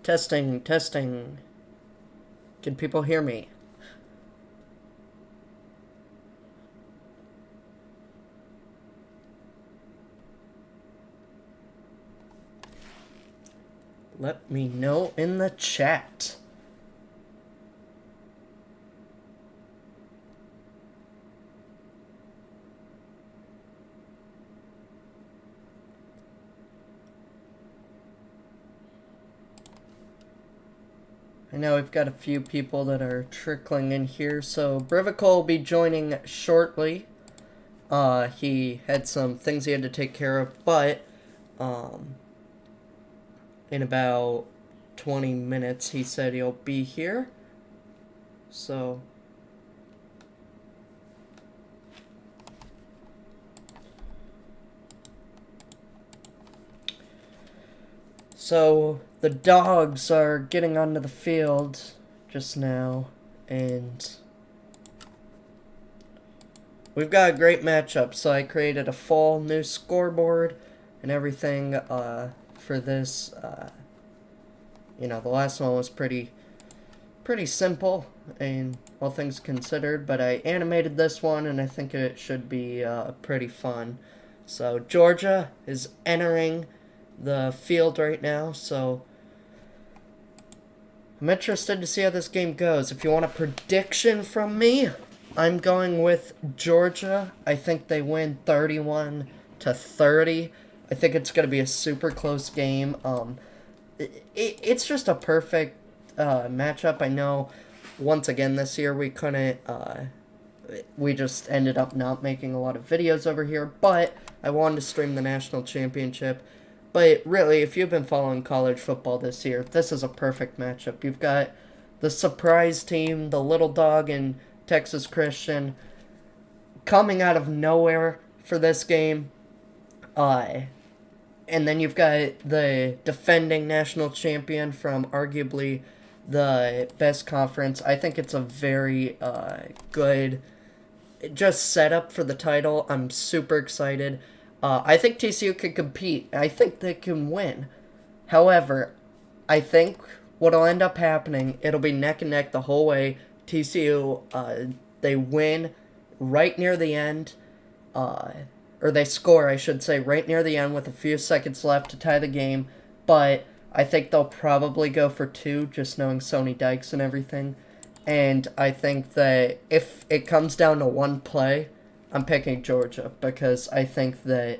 Testing, testing. Can people hear me? Let me know in the chat. I know we've got a few people that are trickling in here, so BRIVICAL will be joining shortly. He had some things he had to take care of, but in about 20 minutes he said he'll be here. So the dogs are getting onto the field just now, and we've got a great matchup. So I created a full new scoreboard and everything for this. You know, the last one was pretty simple, and all things considered, but I animated this one, and I think it should be pretty fun. So Georgia is entering the field right now, so I'm interested to see how this game goes. If you want a prediction from me, I'm going with Georgia. I think they win 31-30. I think it's going to be a super close game. It's just a perfect matchup. I know once again this year we couldn't, we just ended up not making a lot of videos over here, but I wanted to stream the national championship. But really, if you've been following college football this year, this is a perfect matchup. You've got the surprise team, the little dog in Texas Christian, coming out of nowhere for this game. And then you've got the defending national champion from arguably the best conference. I think it's a very good just setup for the title. I'm super excited. I think TCU can compete. I think they can win. However, I think what'll end up happening, it'll be neck and neck the whole way. TCU, they win right near the end, or they score, I should say, right near the end with a few seconds left to tie the game. But I think they'll probably go for 2, just knowing Sonny Dykes and everything. And I think that if it comes down to one play, I'm picking Georgia because I think that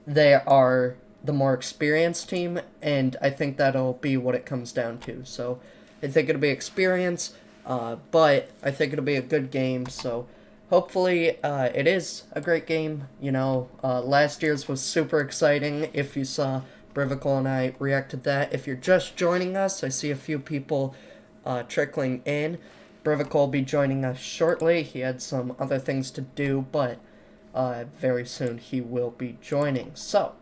they are the more experienced team, and I think that'll be what it comes down to. So I think it'll be experience, but I think it'll be a good game. So hopefully it is a great game. You know, last year's was super exciting. If you saw BRIVICAL and I react to that. If you're just joining us, I see a few people trickling in. BRIVICAL will be joining us shortly. He had some other things to do, but very soon he will be joining. So,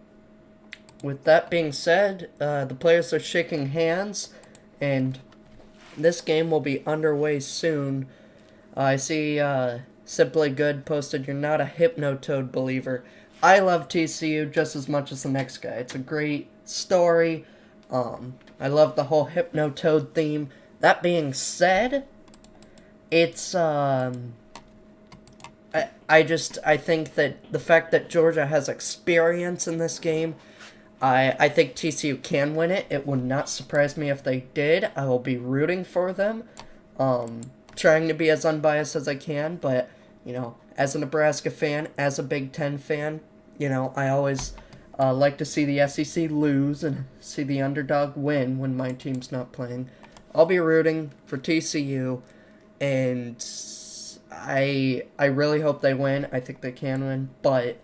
with that being said, the players are shaking hands, and this game will be underway soon. I see Simply Good posted, "You're not a Hypnotoad believer." I love TCU just as much as the next guy. It's a great story. I love the whole Hypnotoad theme. That being said, it's, I think that the fact that Georgia has experience in this game, I think TCU can win it. It would not surprise me if they did. I will be rooting for them, trying to be as unbiased as I can, but, you know, as a Nebraska fan, as a Big Ten fan, you know, I always like to see the SEC lose and see the underdog win when my team's not playing. I'll be rooting for TCU. And I really hope they win. I think they can win, but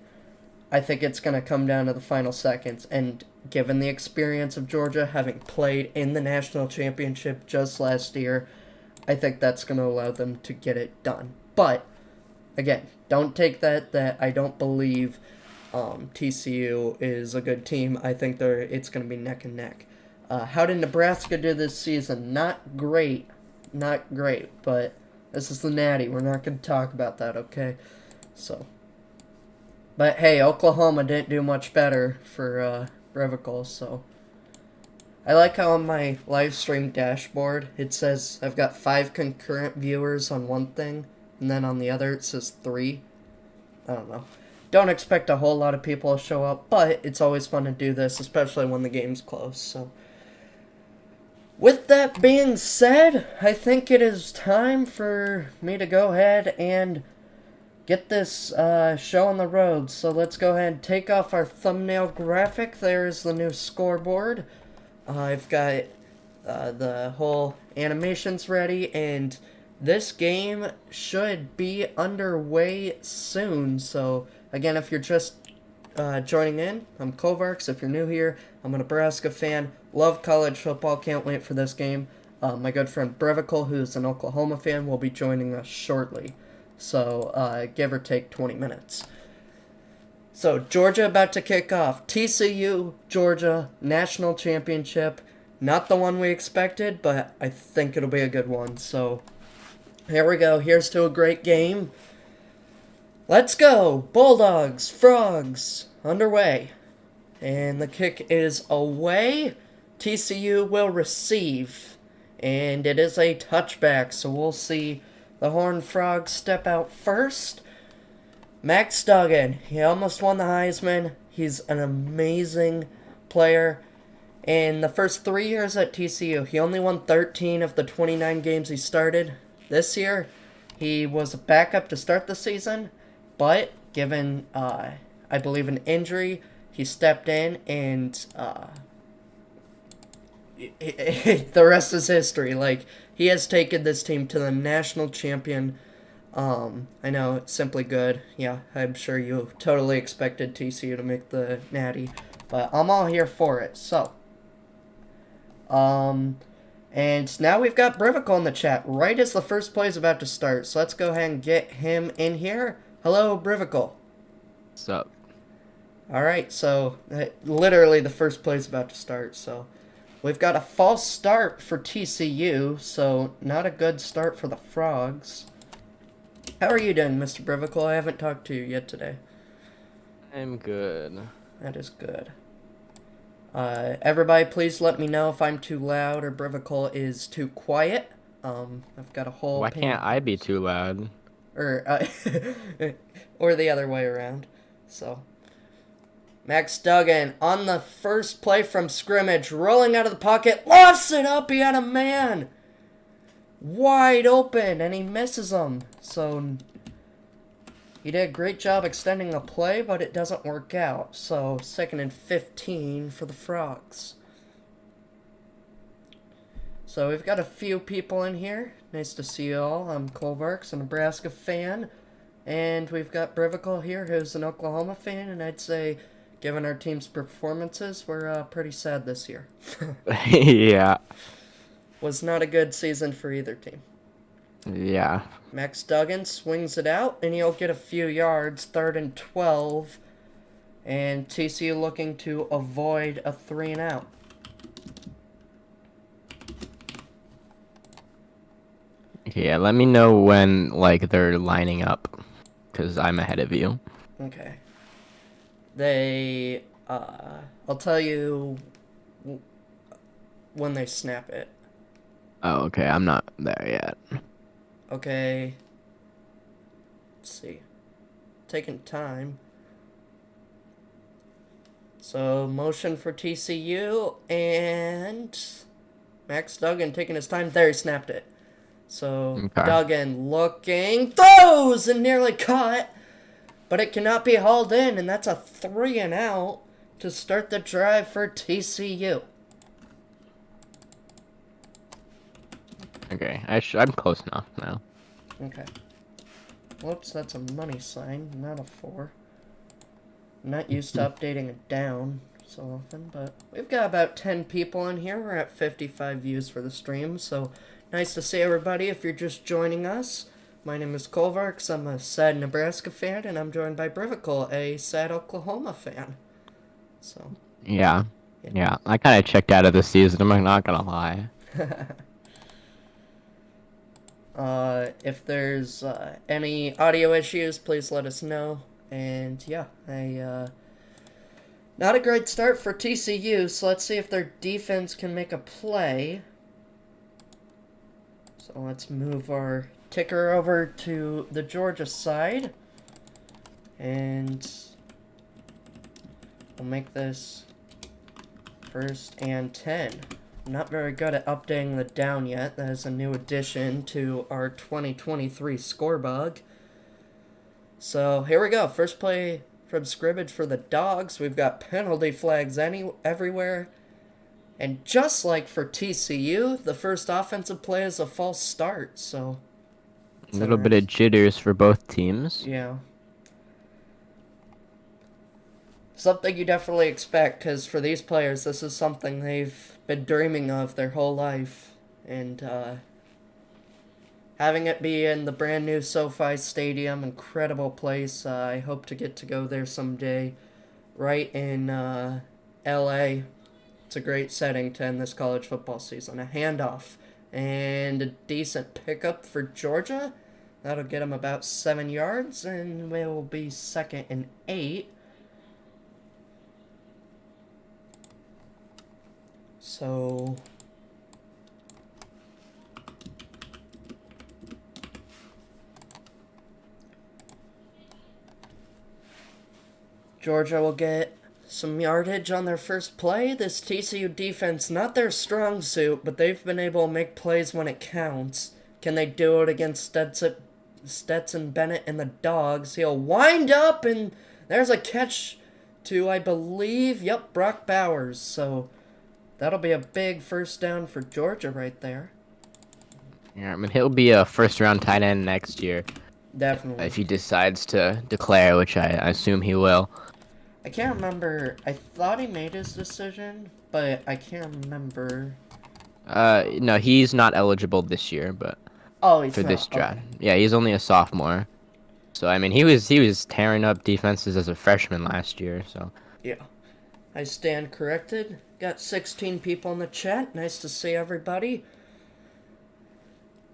I think it's going to come down to the final seconds. And given the experience of Georgia having played in the national championship just last year, I think that's going to allow them to get it done. But, again, don't take that I don't believe TCU is a good team. I think it's going to be neck and neck. How did Nebraska do this season? Not great, but this is the Natty. We're not going to talk about that, okay? So, but hey, Oklahoma didn't do much better for BRIVICAL, so I like how on my live stream dashboard it says I've got 5 concurrent viewers on one thing, and then on the other it says 3. I don't know. Don't expect a whole lot of people to show up, but it's always fun to do this, especially when the game's close. So, with that being said, I think it is time for me to go ahead and get this show on the road. So let's go ahead and take off our thumbnail graphic. There is the new scoreboard. I've got the whole animations ready, and this game should be underway soon. So again, if you're just joining in, I'm Kovarks. If you're new here, I'm a Nebraska fan. Love college football. Can't wait for this game. My good friend BRIVICAL, who's an Oklahoma fan, will be joining us shortly. So give or take 20 minutes. So Georgia about to kick off. TCU, Georgia, National Championship. Not the one we expected, but I think it'll be a good one. So here we go. Here's to a great game. Let's go. Bulldogs, Frogs, underway. And the kick is away. TCU will receive. And it is a touchback, so we'll see the Horned Frogs step out first. Max Duggan, he almost won the Heisman. He's an amazing player. In the first 3 years at TCU, he only won 13 of the 29 games he started. This year, he was a backup to start the season, but given, I believe, an injury, he stepped in, and the rest is history. Like, he has taken this team to the national champion. I know it's simply good. Yeah, I'm sure you totally expected TCU to make the natty, but I'm all here for it. So, and now we've got BRIVICAL in the chat right as the first play is about to start. So let's go ahead and get him in here. Hello, BRIVICAL. What's up? All right, so literally the first play is about to start. So we've got a false start for TCU, so not a good start for the Frogs. How are you doing, Mr. BRIVICAL? I haven't talked to you yet today. I'm good. That is good. Everybody, please let me know if I'm too loud or BRIVICAL is too quiet. I've got a whole... Why can't I be too loud? Or the other way around. So, Max Duggan on the first play from scrimmage, rolling out of the pocket, lofts it up, he had a man! Wide open, and he misses him. So, he did a great job extending the play, but it doesn't work out. So, 2nd and 15 for the Frogs. So, we've got a few people in here. Nice to see you all. I'm Kovarks, a Nebraska fan. And we've got BRIVICAL here, who's an Oklahoma fan. And I'd say, given our team's performances, we're pretty sad this year. Yeah. Was not a good season for either team. Yeah. Max Duggan swings it out, and he'll get a few yards, 3rd and 12. And TCU looking to avoid a 3 and out. Yeah, let me know when, like, they're lining up, because I'm ahead of you. Okay. I'll tell you when they snap it. Oh, okay, I'm not there yet. Okay. Let's see. Taking time. So, motion for TCU, and Max Duggan taking his time. There, he snapped it. So, Okay. Duggan looking, throws, and nearly caught. But it cannot be hauled in, and that's a 3 and out to start the drive for TCU. Okay, I'm close enough now. Okay. Whoops, that's a money sign, not a 4. I'm not used to updating it down so often, but we've got about 10 people in here. We're at 55 views for the stream, so nice to see everybody if you're just joining us. My name is Kovarks. I'm a sad Nebraska fan, and I'm joined by BRIVICAL, a sad Oklahoma fan. So. Yeah. Yeah, I kind of checked out of the season, I'm not gonna lie. If there's any audio issues, please let us know. And yeah, Not a great start for TCU, so let's see if their defense can make a play. So let's move our ticker over to the Georgia side. And we'll make this 1st and 10. I'm not very good at updating the down yet. That is a new addition to our 2023 scorebug. So here we go. First play from scrimmage for the Dogs. We've got penalty flags everywhere. And just like for TCU, the first offensive play is a false start. So a little bit of jitters for both teams. Yeah. Something you definitely expect, because for these players, this is something they've been dreaming of their whole life. And having it be in the brand new SoFi Stadium, incredible place. I hope to get to go there someday. Right in LA. It's a great setting to end this college football season. A handoff and a decent pickup for Georgia. That'll get them about 7 yards, and it will be 2nd and 8. So Georgia will get some yardage on their first play. This TCU defense, not their strong suit, but they've been able to make plays when it counts. Can they do it against Stetson Bennett and the Dogs? He'll wind up, and there's a catch to, I believe, Brock Bowers. So that'll be a big first down for Georgia right there. Yeah, I mean, he'll be a first-round tight end next year. Definitely. If he decides to declare, which I assume he will. I can't remember. I thought he made his decision, but I can't remember. No, he's not eligible this year, but he's for not. this draft. Okay. Yeah, he's only a sophomore. So I mean, he was tearing up defenses as a freshman last year. So yeah, I stand corrected. Got 16 people in the chat. Nice to see everybody.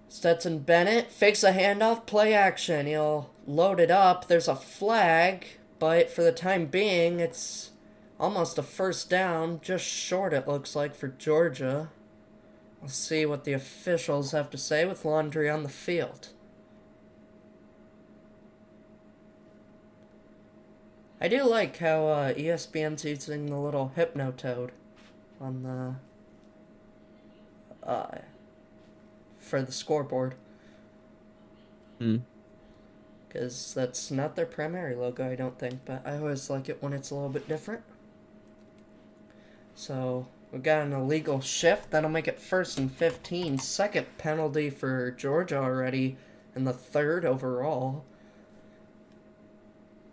Stetson Bennett fakes a handoff, play action. He'll load it up. There's a flag, but for the time being, it's almost a first down. Just short, it looks like, for Georgia. We'll see what the officials have to say with laundry on the field. I do like how ESPN's using the little Hypnotoad on the for the scoreboard. Because that's not their primary logo, I don't think, but I always like it when it's a little bit different. So we got an illegal shift. That'll make it 1st and 15. Second penalty for Georgia already, and the 3rd overall.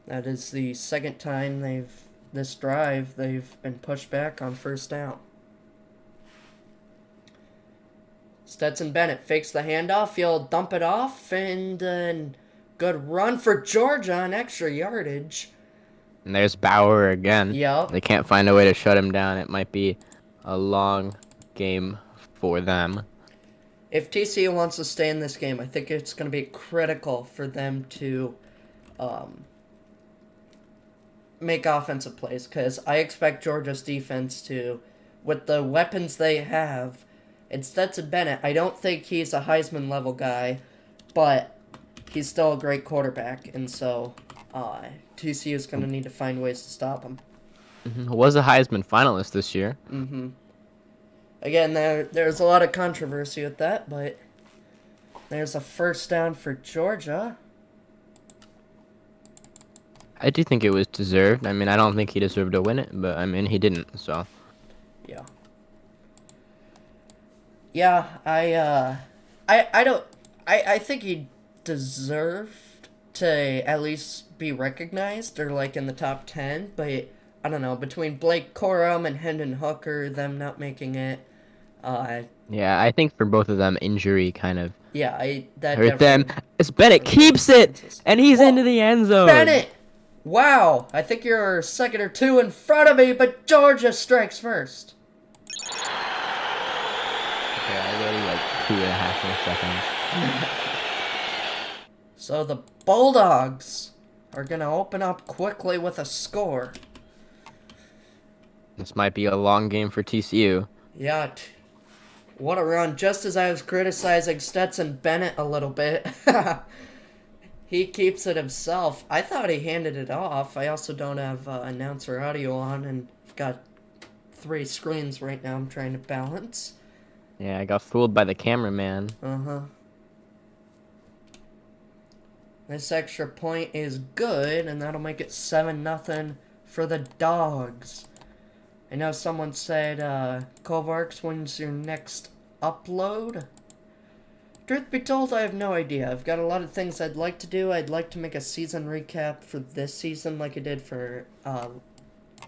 That is the 2nd time this drive they've been pushed back on first down. Stetson Bennett fakes the handoff. He'll dump it off, and then good run for Georgia on extra yardage. And there's Bauer again. Yep. They can't find a way to shut him down. It might be a long game for them. If TCU wants to stay in this game, I think it's going to be critical for them to make offensive plays, because I expect Georgia's defense to, with the weapons they have, and Stetson Bennett, I don't think he's a Heisman level guy, but he's still a great quarterback, and so TCU is going to need to find ways to stop him. Was a Heisman finalist this year. Again, there's a lot of controversy with that, but there's a first down for Georgia. I do think it was deserved. I mean, I don't think he deserved to win it, but I mean, he didn't, so. Yeah. Yeah, I think he deserved to at least be recognized, or like in the top 10, but I don't know, between Blake Corum and Hendon Hooker, them not making it, yeah, I think for both of them, injury kind of that hurt them. As Bennett keeps it, and he's into the end zone. Bennett! Wow, I think you're a second or two in front of me, but Georgia strikes first. Okay, I waited like 2.5 more seconds. So the Bulldogs are going to open up quickly with a score. This might be a long game for TCU. Yeah, what a run. Just as I was criticizing Stetson Bennett a little bit, he keeps it himself. I thought he handed it off. I also don't have announcer audio on, and I've got 3 screens right now I'm trying to balance. Yeah, I got fooled by the cameraman. Uh-huh. This extra point is good, and that'll make it 7-0 for the Dogs. I know someone said, Kovarks, when's your next upload? Truth be told, I have no idea. I've got a lot of things I'd like to do. I'd like to make a season recap for this season like I did for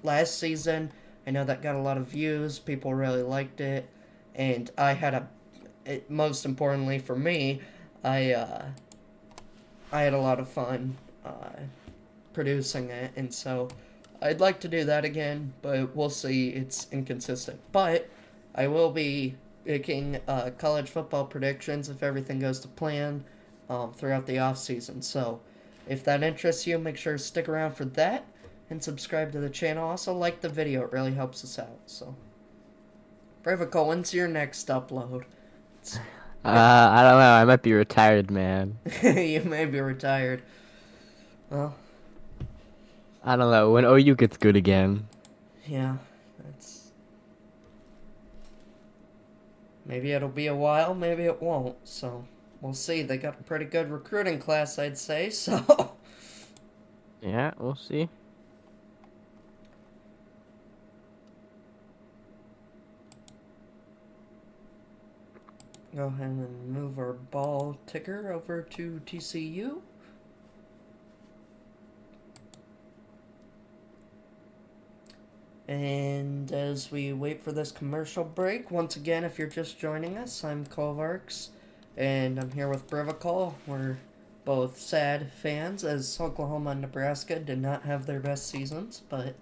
last season. I know that got a lot of views. People really liked it. And I had most importantly for me, I had a lot of fun producing it. And so I'd like to do that again, but we'll see. It's inconsistent. But I will be making college football predictions if everything goes to plan throughout the off season. So if that interests you, make sure to stick around for that and subscribe to the channel. Also like the video, it really helps us out. So BRIVICAL, when's your next upload? I don't know. I might be retired, man. You may be retired. Well, I don't know. When OU gets good again. yeah, that's... Maybe it'll be a while, maybe it won't. So we'll see. They got a pretty good recruiting class, I'd say. So Yeah, we'll see. go ahead and move our ball ticker over to TCU. And as we wait for this commercial break, once again, if you're just joining us, I'm Kovarks, and I'm here with BRIVICAL. We're both sad fans, as Oklahoma and Nebraska did not have their best seasons, but,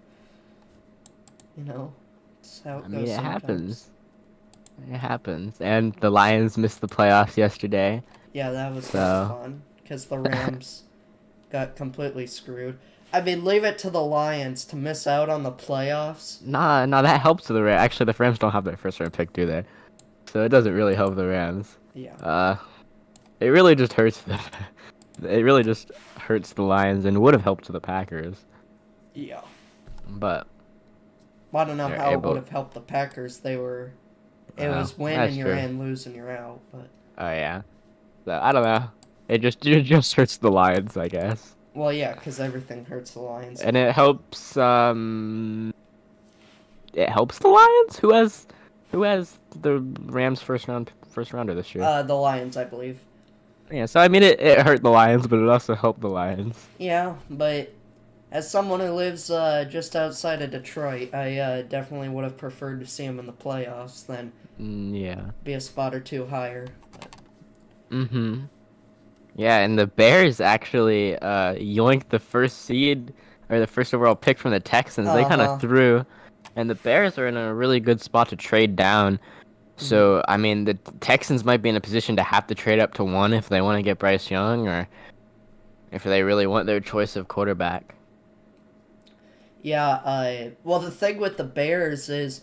you know, it's how it goes It sometimes. happens. It happens. And the Lions missed the playoffs yesterday. Yeah, that was not fun, because the Rams got completely screwed. I mean, leave it to the Lions to miss out on the playoffs. Nah, that helps the Rams. Actually, the Rams don't have their first round pick, do they? So it doesn't really help the Rams. Yeah. It really just hurts them. It really just hurts the Lions and would have helped the Packers. Yeah. But I don't know how it would have helped the Packers. It was win and you're in, lose and you're out. But oh yeah, so, I don't know. It just hurts the Lions, I guess. Well, yeah, because everything hurts the Lions. And it helps the Lions. Who has the Rams first rounder this year? The Lions, I believe. Yeah, so I mean it hurt the Lions, but it also helped the Lions. Yeah, but as someone who lives just outside of Detroit, I definitely would have preferred to see him in the playoffs than be a spot or two higher. Mm-hmm. Yeah, and the Bears actually yoinked the first seed or the first overall pick from the Texans. They kind of threw, and the Bears are in a really good spot to trade down. So I mean, the Texans might be in a position to have to trade up to 1 if they want to get Bryce Young, or if they really want their choice of quarterback. Yeah, well, the thing with the Bears is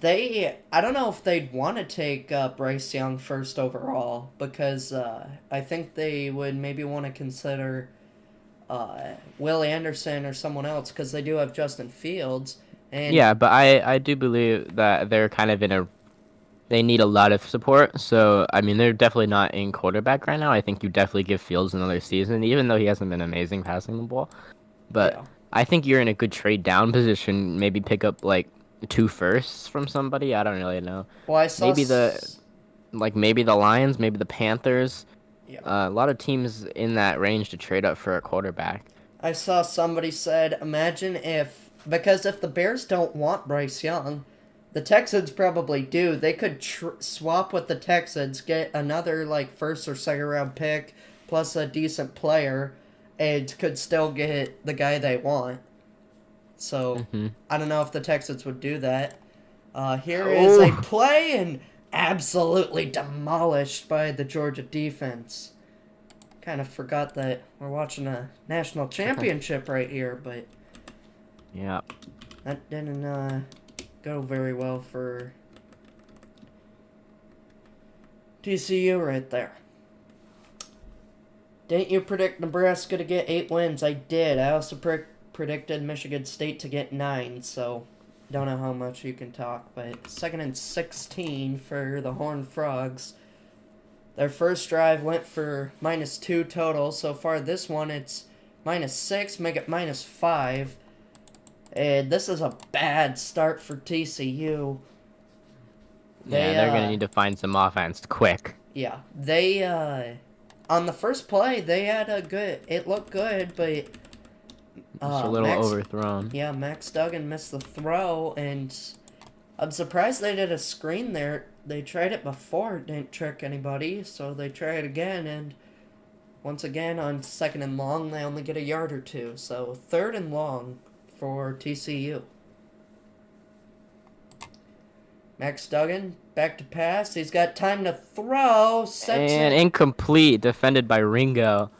I don't know if they'd want to take Bryce Young first overall, because I think they would maybe want to consider Will Anderson or someone else, because they do have Justin Fields. And yeah, but I do believe that they're kind of they need a lot of support. So, I mean, they're definitely not in quarterback right now. I think you definitely give Fields another season, even though he hasn't been amazing passing the ball. But yeah. I think you're in a good trade down position. Maybe pick up, like, 2 firsts from somebody. I don't really know. Well, I saw maybe maybe the Lions, maybe the Panthers. Yeah. A lot of teams in that range to trade up for a quarterback. I saw somebody said, imagine because if the Bears don't want Bryce Young, the Texans probably do. They could swap with the Texans, get another, like, first or second round pick, plus a decent player, and could still get the guy they want. So, I don't know if the Texans would do that. Here is a play, and absolutely demolished by the Georgia defense. Kind of forgot that we're watching a national championship right here, but... Yeah. That didn't go very well for TCU right there. Didn't you predict Nebraska to get 8 wins? I did. I also predicted Michigan State to get 9, so don't know how much you can talk. But 2nd and 16 for the Horned Frogs. Their first drive went for -2 total. So far this one, it's -6, make it -5. And this is a bad start for TCU. They're going to need to find some offense quick. Yeah, they, on the first play, they had it looked good, but... Just a little overthrown. Yeah, Max Duggan missed the throw, and I'm surprised they did a screen there. They tried it before, it didn't trick anybody, so they try it again, and once again, on 2nd and long, they only get a yard or 2. So 3rd and long for TCU. Max Duggan, back to pass. He's got time to throw. And incomplete, defended by Ringo,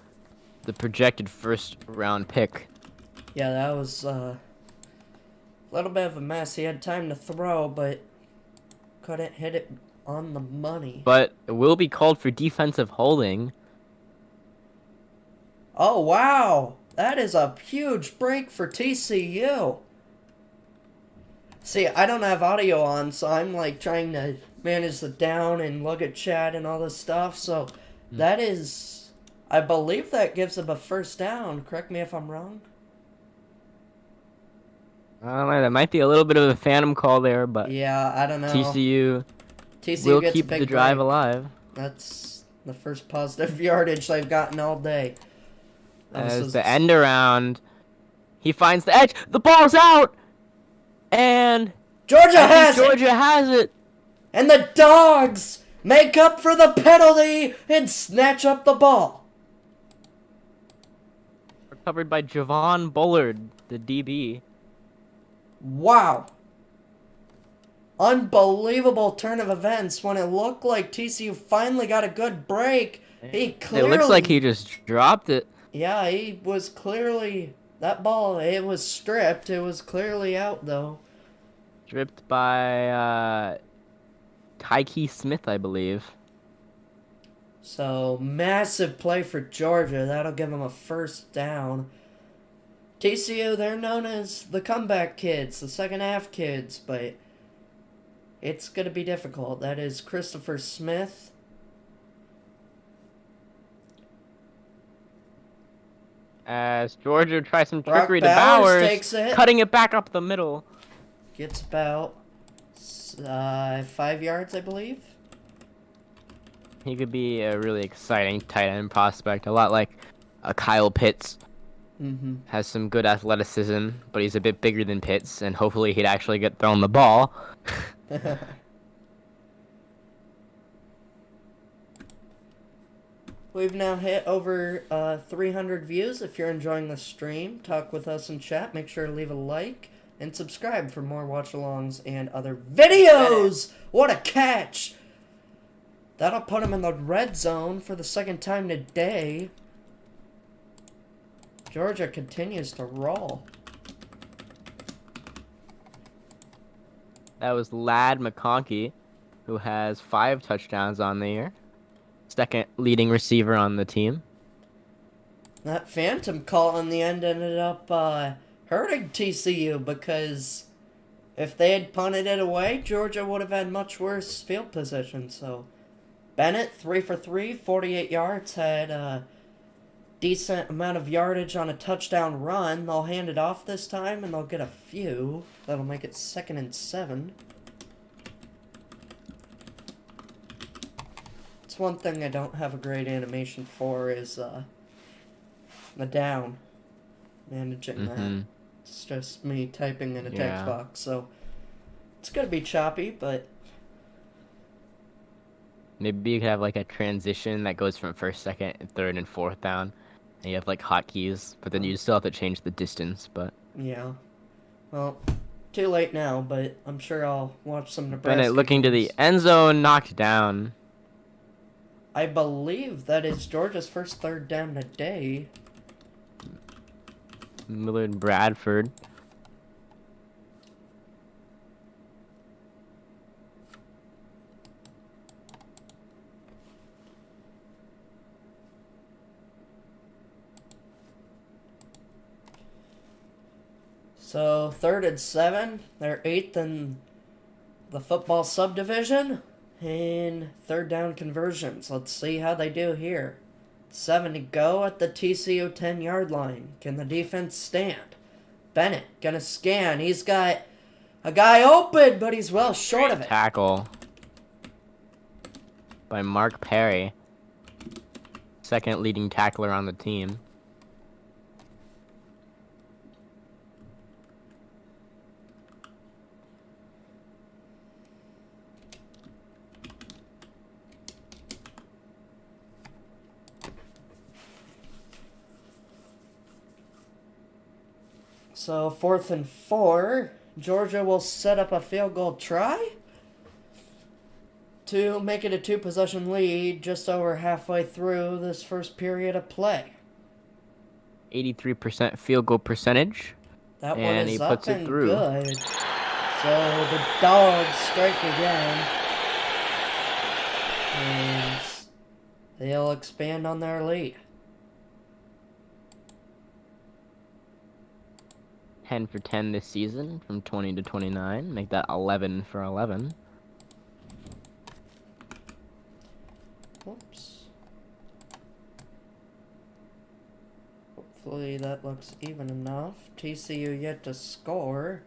the projected first-round pick. Yeah, that was a little bit of a mess. He had time to throw, but couldn't hit it on the money. But it will be called for defensive holding. Oh, wow. That is a huge break for TCU. See, I don't have audio on, so I'm like trying to manage the down and look at chat and all this stuff. So that is, I believe that gives them a first down. Correct me if I'm wrong. That might be a little bit of a phantom call there, but yeah, I don't know. TCU will gets keep the drive alive. That's the first positive yardage they've gotten all day. As the end around, he finds the edge. The ball's out, and Georgia has it. And the Dogs make up for the penalty and snatch up the ball. Recovered by Javon Bullard, the DB. Wow. Unbelievable turn of events when it looked like TCU finally got a good break. It looks like he just dropped it. Yeah, he was clearly... That ball, it was stripped. It was clearly out, though. Stripped by Tyke Smith, I believe. So, massive play for Georgia. That'll give them a first down. TCU, they're known as the comeback kids, the second half kids, but it's going to be difficult. That is Christopher Smith. As Georgia tries some trickery to Bowers, takes it. Cutting it back up the middle. Gets about 5 yards, I believe. He could be a really exciting tight end prospect, a lot like Kyle Pitts. Mm-hmm. Has some good athleticism, but he's a bit bigger than Pitts, and hopefully he'd actually get thrown the ball. We've now hit over 300 views. If you're enjoying the stream, talk with us in chat. Make sure to leave a like and subscribe for more watch-alongs and other videos. What a catch! That'll put him in the red zone for the second time today. Georgia continues to roll. That was Ladd McConkey, who has 5 touchdowns on the year. Second leading receiver on the team. That phantom call in the end ended up hurting TCU because if they had punted it away, Georgia would have had much worse field position. So Bennett, 3 for 3, 48 yards, had a decent amount of yardage on a touchdown run. They'll hand it off this time, and they'll get a few. That'll make it 2nd and 7. It's one thing I don't have a great animation for is the down. Managing that. It's just me typing in a text box, so it's going to be choppy, but... Maybe you could have like a transition that goes from 1st, 2nd, and 3rd, and 4th down. And you have like hotkeys, but then you still have to change the distance, but... Yeah. Well, too late now, but I'm sure I'll watch some Nebraska Bennett looking to the end zone, knocked down. I believe that is Georgia's first 3rd down today. Millard Bradford. So 3rd and 7. They're 8th in the football subdivision in 3rd down conversions. Let's see how they do here. 7 to go at the TCU 10-yard line. Can the defense stand? Bennett gonna scan. He's got a guy open, but he's well short of it. Tackle by Mark Perry, second leading tackler on the team. So 4th and 4. Georgia will set up a field goal try to make it a 2-possession lead just over halfway through this first period of play. 83% field goal percentage. That one and is he up puts it and through. good. So the Dogs strike again. And they'll expand on their lead. 10 for 10 this season from 20 to 29. Make that 11 for 11. Whoops. Hopefully that looks even enough. TCU yet to score.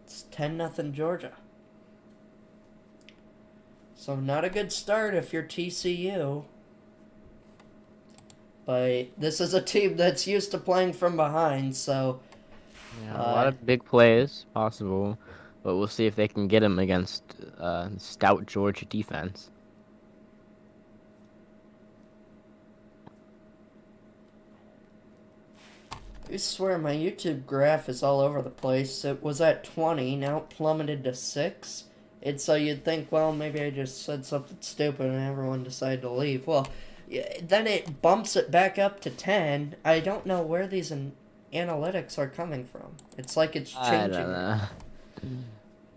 It's 10-0 Georgia. So not a good start if you're TCU. But this is a team that's used to playing from behind, so... Yeah, a lot of big plays possible, but we'll see if they can get them against stout Georgia defense. I swear my YouTube graph is all over the place. It was at 20, now it plummeted to 6. And so you'd think, well, maybe I just said something stupid and everyone decided to leave. Well, then it bumps it back up to 10. I don't know where these analytics are coming from. It's like it's changing. I don't know.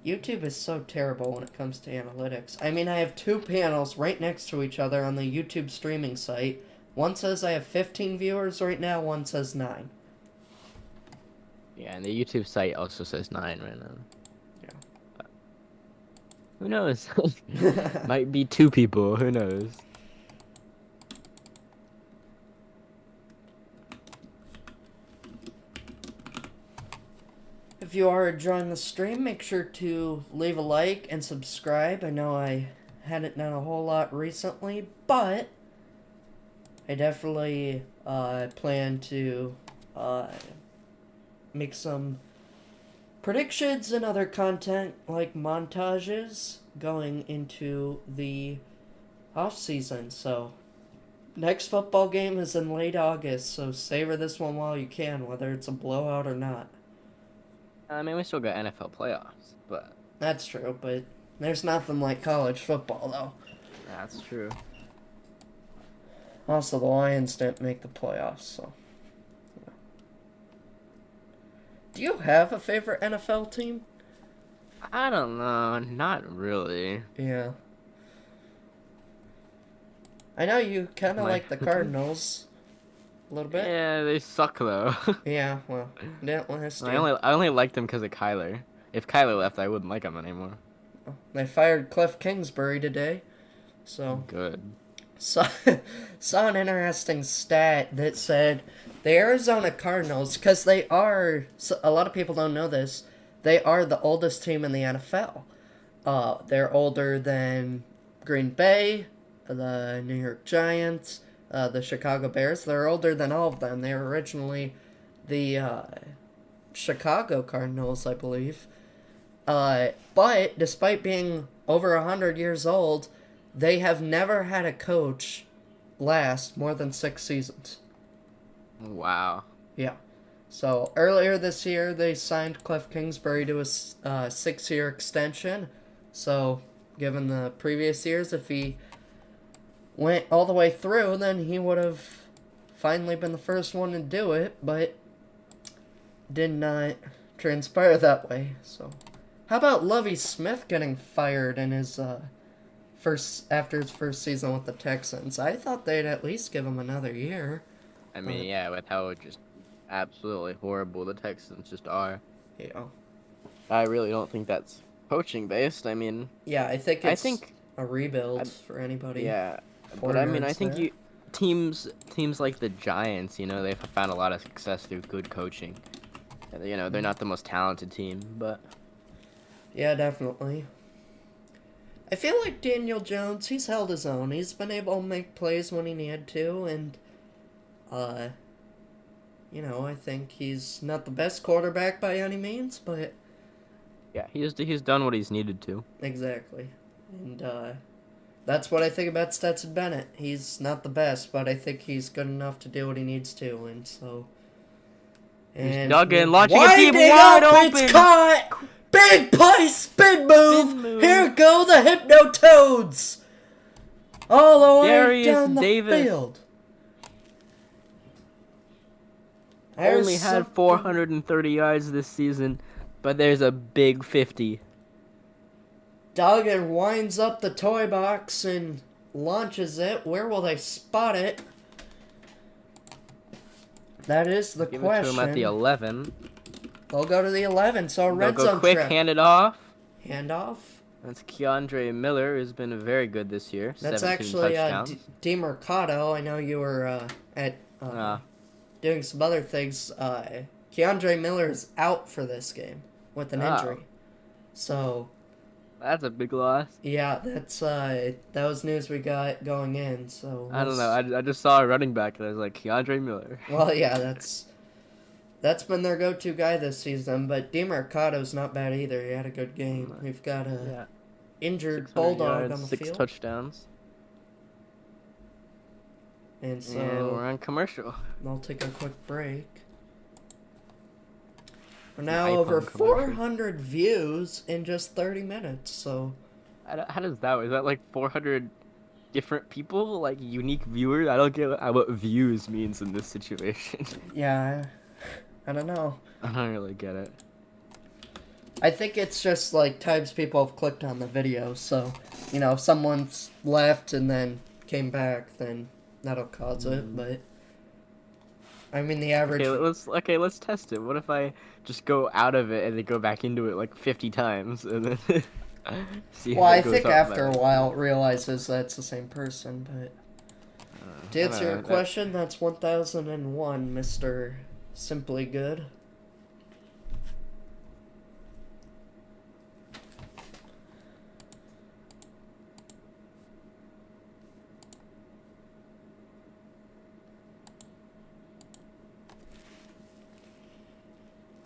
YouTube is so terrible when it comes to analytics. I mean, I have 2 panels right next to each other on the YouTube streaming site. One says I have 15 viewers right now, one says 9. Yeah, and the YouTube site also says 9 right now. Yeah. But who knows? Might be 2 people, who knows? If you are enjoying the stream, make sure to leave a like and subscribe. I know I hadn't done a whole lot recently, but I definitely plan to make some predictions and other content like montages going into the off season. So next football game is in late August, so savor this one while you can, whether it's a blowout or not. I mean, we still got NFL playoffs, but... That's true, but there's nothing like college football, though. That's true. Also, the Lions didn't make the playoffs, so... Yeah. Do you have a favorite NFL team? I don't know, not really. Yeah. I know you kind of like the Cardinals. A little bit? Yeah, they suck, though. Yeah, well, didn't last year. I only liked them because of Kyler. If Kyler left, I wouldn't like him anymore. They fired Cliff Kingsbury today, so... Good. Saw an interesting stat that said the Arizona Cardinals, because they are... A lot of people don't know this. They are the oldest team in the NFL. They're older than Green Bay, the New York Giants, the Chicago Bears. They're older than all of them. They were originally the Chicago Cardinals, I believe. But despite being over 100 years old, they have never had a coach last more than 6 seasons. Wow. Yeah. So earlier this year, they signed Cliff Kingsbury to a 6-year extension. So given the previous years, if he went all the way through, then he would have finally been the first one to do it, but did not transpire that way. So how about Lovie Smith getting fired in his after his first season with the Texans? I thought they'd at least give him another year. I mean, yeah, with how just absolutely horrible. The Texans just are. Yeah. I really don't think that's coaching based. I mean, Yeah, I think I it's think, a rebuild I, for anybody. yeah, but I mean, I 4 yards think there. teams like the Giants, they've found a lot of success through good coaching. They're not the most talented team, but Yeah, definitely. I feel like Daniel Jones, he's held his own. He's been able to make plays when he needed to, and, uh, I think he's not the best quarterback by any means, but yeah, he's done what he's needed to. exactly. And, that's what I think about Stetson Bennett. He's not the best, but I think he's good enough to do what he needs to, and so. He's And Duggan launching a deep, winding wide up, open. it's caught! Big play, spin move! Spin move. Here go the Hypnotoads! All the way Darius down the Davis. field. Only had 430 yards this season, but there's a big 50. Duggan winds up the toy box and launches it. Where will they spot it? That is the Give question. it to him at the 11. They'll go to the 11, so They'll red go zone quick, trap. hand it off. Handoff. That's Keandre Miller, who's been very good this year. That's 17 actually touchdowns. DeMercado. I know you were doing some other things. Keandre Miller is out for this game with an injury. So that's a big loss. yeah, that was news we got going in. So I don't know. I just saw a running back and I was like, Keandre Miller. Well, yeah, that's been their go-to guy this season. But DeMercado's not bad either. He had a good game. We've got a injured Bulldog on the 6 field. touchdowns. And so And we're on commercial. I'll take a quick break. We're now over 400 views in just 30 minutes, so. How does that work? Is that like 400 different people? Like unique viewers? I don't get what views means in this situation. Yeah, I don't know. I don't really get it. I think it's just like times people have clicked on the video, so, if someone's left and then came back, then that'll cause it, but. I mean, the average. Let's test it. What if I just go out of it and then go back into it like 50 times and then see? Well, I think after a while it realizes that's the same person. But to answer your question, that's 1001, Mr. Simply Good.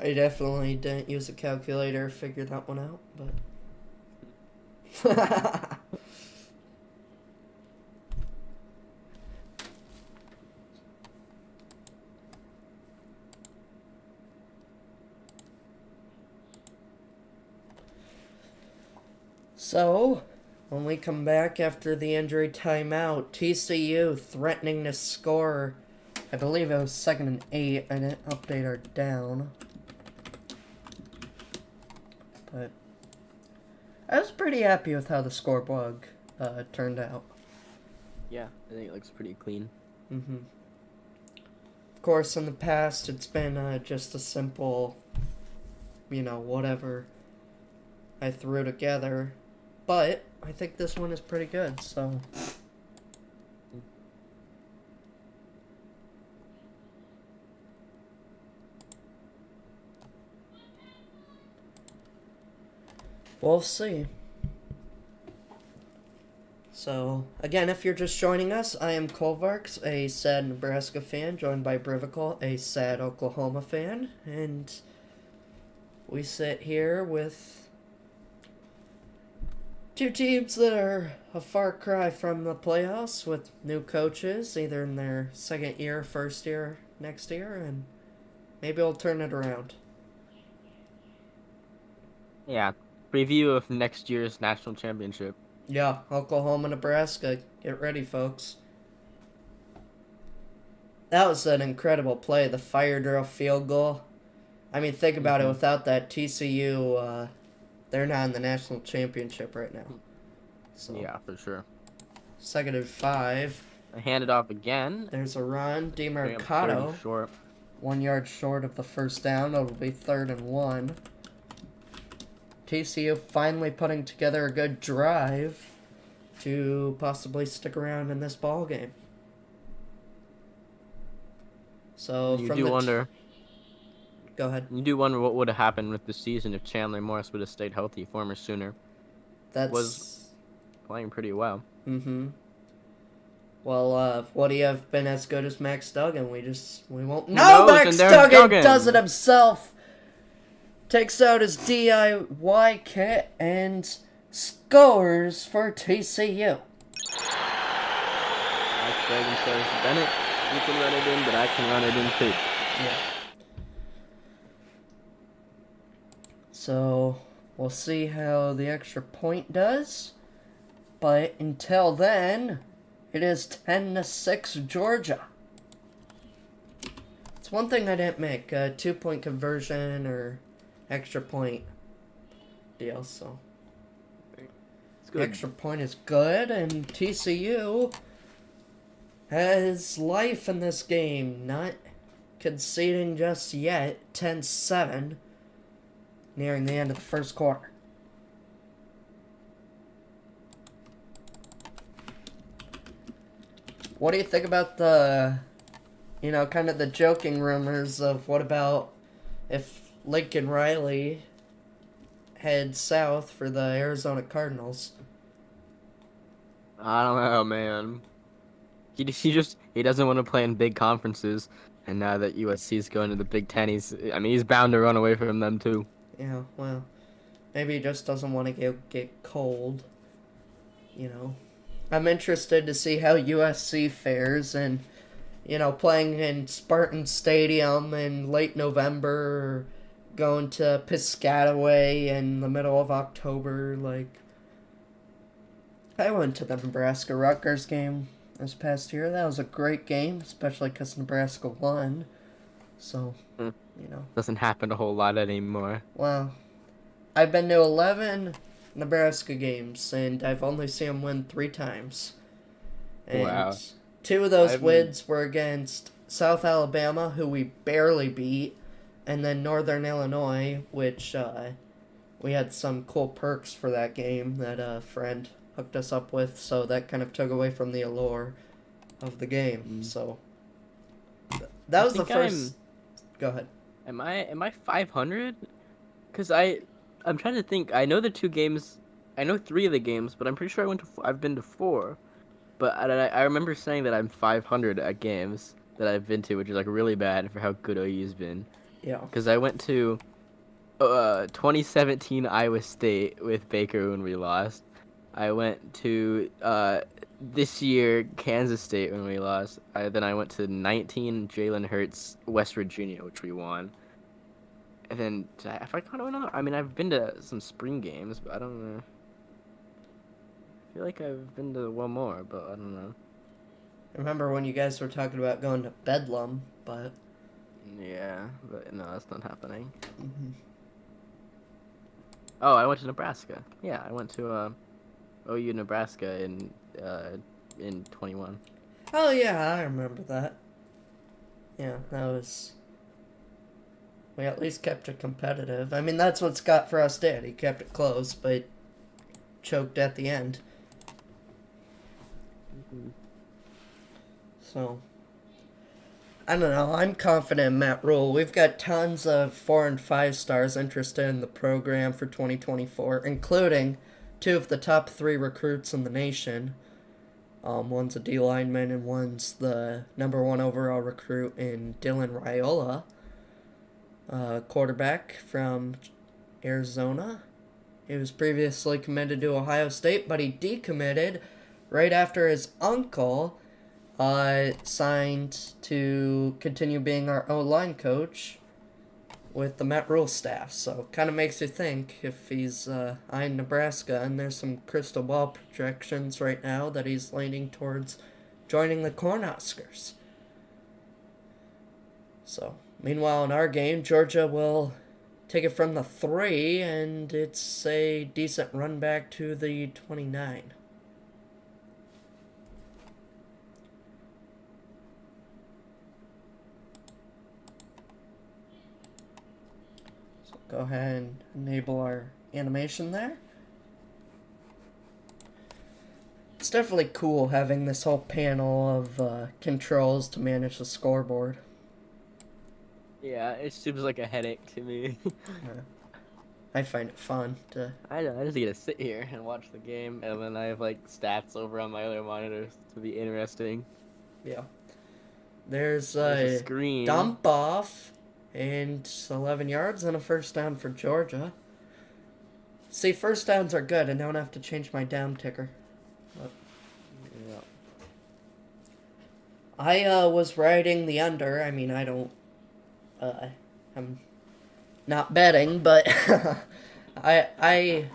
I definitely didn't use a calculator to figure that one out, but. So, when we come back after the injury timeout, TCU threatening to score. I believe it was 2nd and 8. I didn't update our down. But I was pretty happy with how the scoreboard turned out. Yeah, I think it looks pretty clean. Mm-hmm. Of course, in the past, it's been just a simple, whatever I threw together. But I think this one is pretty good, so. We'll see. So, again, if you're just joining us, I am Colvarks, a sad Nebraska fan, joined by BRIVICAL, a sad Oklahoma fan, and we sit here with two teams that are a far cry from the playoffs with new coaches, either in their second year, first year, next year, and maybe we'll turn it around. Yeah. Preview of next year's national championship. Yeah, Oklahoma, Nebraska. Get ready, folks. That was an incredible play, the fire drill field goal. I mean, think about it. Without that, TCU, they're not in the national championship right now. So, yeah, for sure. 2nd and 5. I hand it off again. There's a run. DeMercado. Short. 1 yard short of the first down. It'll be 3rd and 1. TCU finally putting together a good drive to possibly stick around in this ball game. So You do wonder. Go ahead. You do wonder what would have happened with the season if Chandler Morris would have stayed healthy. Former Sooner was playing pretty well. Mm-hmm. Well, would he have been as good as Max Duggan? We won't know. Max Duggan does it himself. Takes out his DIY kit and scores for TCU. Max Duggan says, Bennett, you can run it in, but I can run it in too. Yeah. So, we'll see how the extra point does. But until then, it is 10-6 Georgia. It's one thing I didn't make, a 2-point conversion or extra point deal, so it's good. Extra point is good, and TCU has life in this game, not conceding just yet. 10-7, nearing the end of the first quarter. What do you think about the, kind of the joking rumors of what about if Lincoln Riley heads south for the Arizona Cardinals? I don't know, man. He doesn't want to play in big conferences, and now that USC's going to the Big Ten, he's bound to run away from them too. Yeah, well, maybe he just doesn't want to get cold, I'm interested to see how USC fares, and, playing in Spartan Stadium in late November, or going to Piscataway in the middle of October. I went to the Nebraska-Rutgers game this past year. That was a great game, especially because Nebraska won. So, Doesn't happen a whole lot anymore. Well, I've been to 11 Nebraska games, and I've only seen them win 3 times. And wow. 2 of those wins were against South Alabama, who we barely beat, and then Northern Illinois, which we had some cool perks for that game that a friend hooked us up with, so that kind of took away from the allure of the game. So that was the first. Go ahead. Am I 500? Because I'm trying to think. I know the 2 games. I know 3 of the games, but I'm pretty sure I've been to 4. But I remember saying that I'm 500 at games that I've been to, which is really bad for how good OU's been. Yeah. Because I went to 2017 Iowa State with Baker when we lost. I went to this year Kansas State when we lost. Then I went to 19 Jalen Hurts West Virginia, which we won. And then if I kind of another, I've been to some spring games, but I don't know. I feel like I've been to one more, but I don't know. I remember when you guys were talking about going to Bedlam, but yeah, but no, that's not happening. Mm-hmm. Oh, I went to Nebraska. Yeah, I went to OU Nebraska in 21. Oh yeah, I remember that. Yeah, that was. We at least kept it competitive. That's what Scott Frost did. He kept it close, but choked at the end. Mm-hmm. So, I don't know. I'm confident in Matt Rule. We've got tons of 4 and 5 stars interested in the program for 2024, including 2 of the top 3 recruits in the nation. One's a D lineman and one's the number 1 overall recruit in Dylan Raiola. Quarterback from Arizona. He was previously committed to Ohio State, but he decommitted right after his uncle signed to continue being our O-line coach with the Matt Rule staff. So kind of makes you think if he's eyeing Nebraska, and there's some crystal ball projections right now that he's leaning towards joining the Cornhuskers. So, meanwhile, in our game, Georgia will take it from the 3, and it's a decent run back to the 29. go ahead and enable our animation there. It's definitely cool having this whole panel of controls to manage the scoreboard. Yeah, it seems like a headache to me. I find it fun to... I just get to sit here and watch the game, and then I have like stats over on my other monitors to be interesting. Yeah. There's There's a a screen. dump off and 11 yards and a first down for Georgia. See, first downs are good. I don't have to change my down ticker. But Yeah. I was riding the under. I mean, I don't... I'm not betting, but I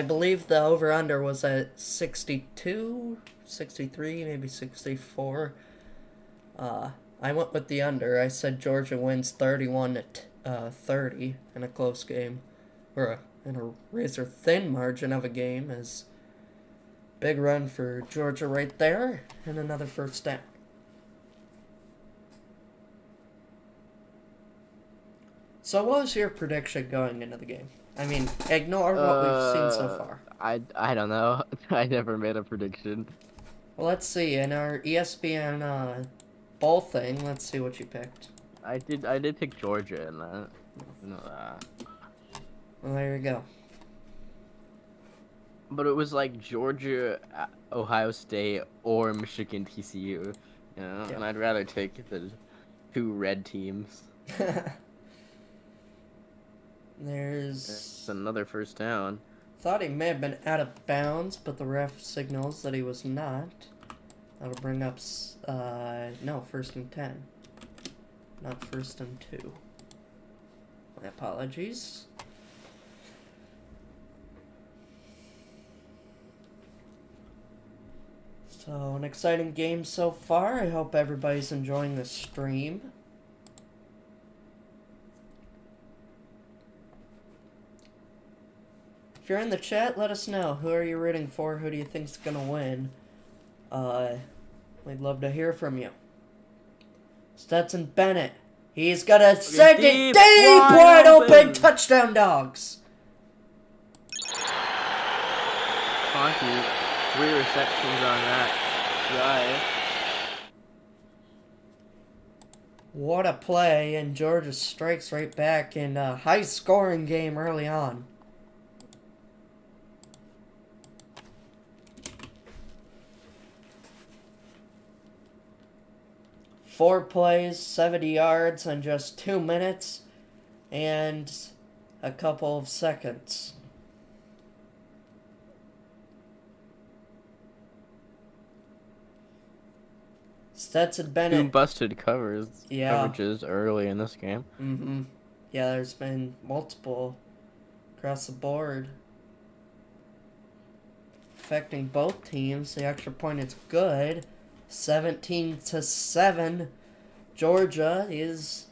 believe the over-under was at 62, 63, maybe 64. I went with the under. I said Georgia wins 31-30 in a close game, or in a razor thin margin of a game. Is big run for Georgia right there, and another first down. So what was your prediction going into the game? I mean, ignore what we've seen so far. I don't know. I never made a prediction. Well, let's see. In our ESPN bowl thing, let's see what you picked. I did pick Georgia in that. No, Well, there you go. but it was like Georgia, Ohio State, or Michigan, TCU. You know, Yeah. and I'd rather take the two red teams. There's... It's another first down. Thought he may have been out of bounds, but the ref signals that he was not. That'll bring up, no, 1st and 10. Not 1st and 2. My apologies. So, an exciting game so far. I hope everybody's enjoying the stream. If you're in the chat, let us know. Who are you rooting for? Who do you think's gonna win? We'd love to hear from you. Stetson Bennett. He's gonna send it deep, wide open, touchdown dogs. Conky, 3 receptions on that drive. What a play, and Georgia strikes right back in a high-scoring game early on. Four plays, 70 yards in just 2 minutes and a couple of seconds. Stetson Two Bennett. busted Yeah. coverages early in this game. Mm-hmm. Yeah, there's been multiple across the board affecting both teams. The extra point is good. 17-7. Georgia is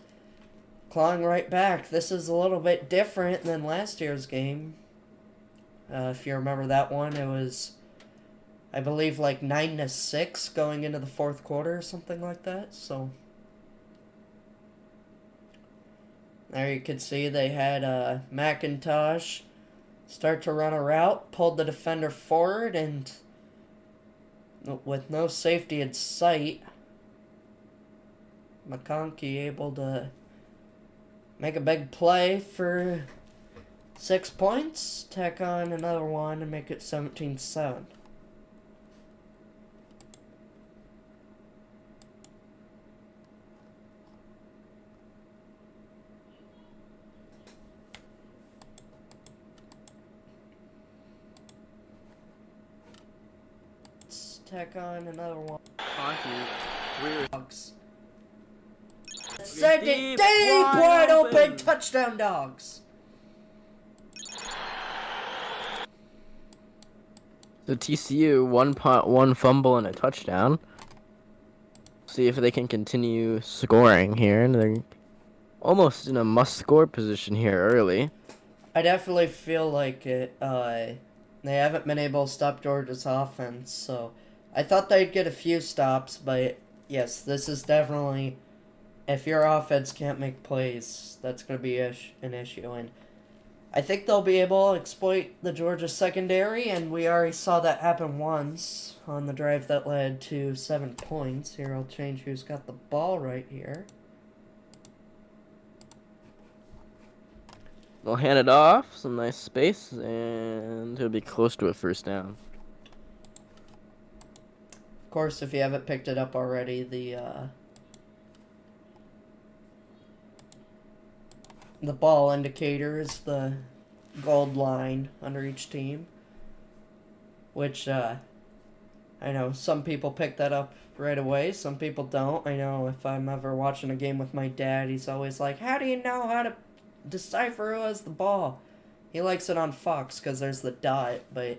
clawing right back. This is a little bit different than last year's game. If you remember that one, it was, I believe, like 9-6 going into the fourth quarter or something like that. So there you can see they had McIntosh start to run a route, pulled the defender forward, and with no safety in sight, McConkey able to make a big play for 6 points, tack on another one, and make it 17-7. Tack on another one. Conky, 3 Dogs. Send it deep, wide open, touchdown dogs. So TCU, 1 punt, 1 fumble, and a touchdown. See if they can continue scoring here. And they're almost in a must-score position here early. I definitely feel like it. They haven't been able to stop Georgia's offense, so I thought they'd get a few stops, but yes, this is definitely, if your offense can't make plays, that's going to be an issue. And I think they'll be able to exploit the Georgia secondary, and we already saw that happen once on the drive that led to 7 points. Here, I'll change who's got the ball right here. They'll hand it off, some nice space, and it'll be close to a first down. Of course, if you haven't picked it up already, the ball indicator is the gold line under each team, which I know some people pick that up right away, some people don't. I know if I'm ever watching a game with my dad, he's always like, how do you know how to decipher who has the ball? He likes it on Fox because there's the dot, but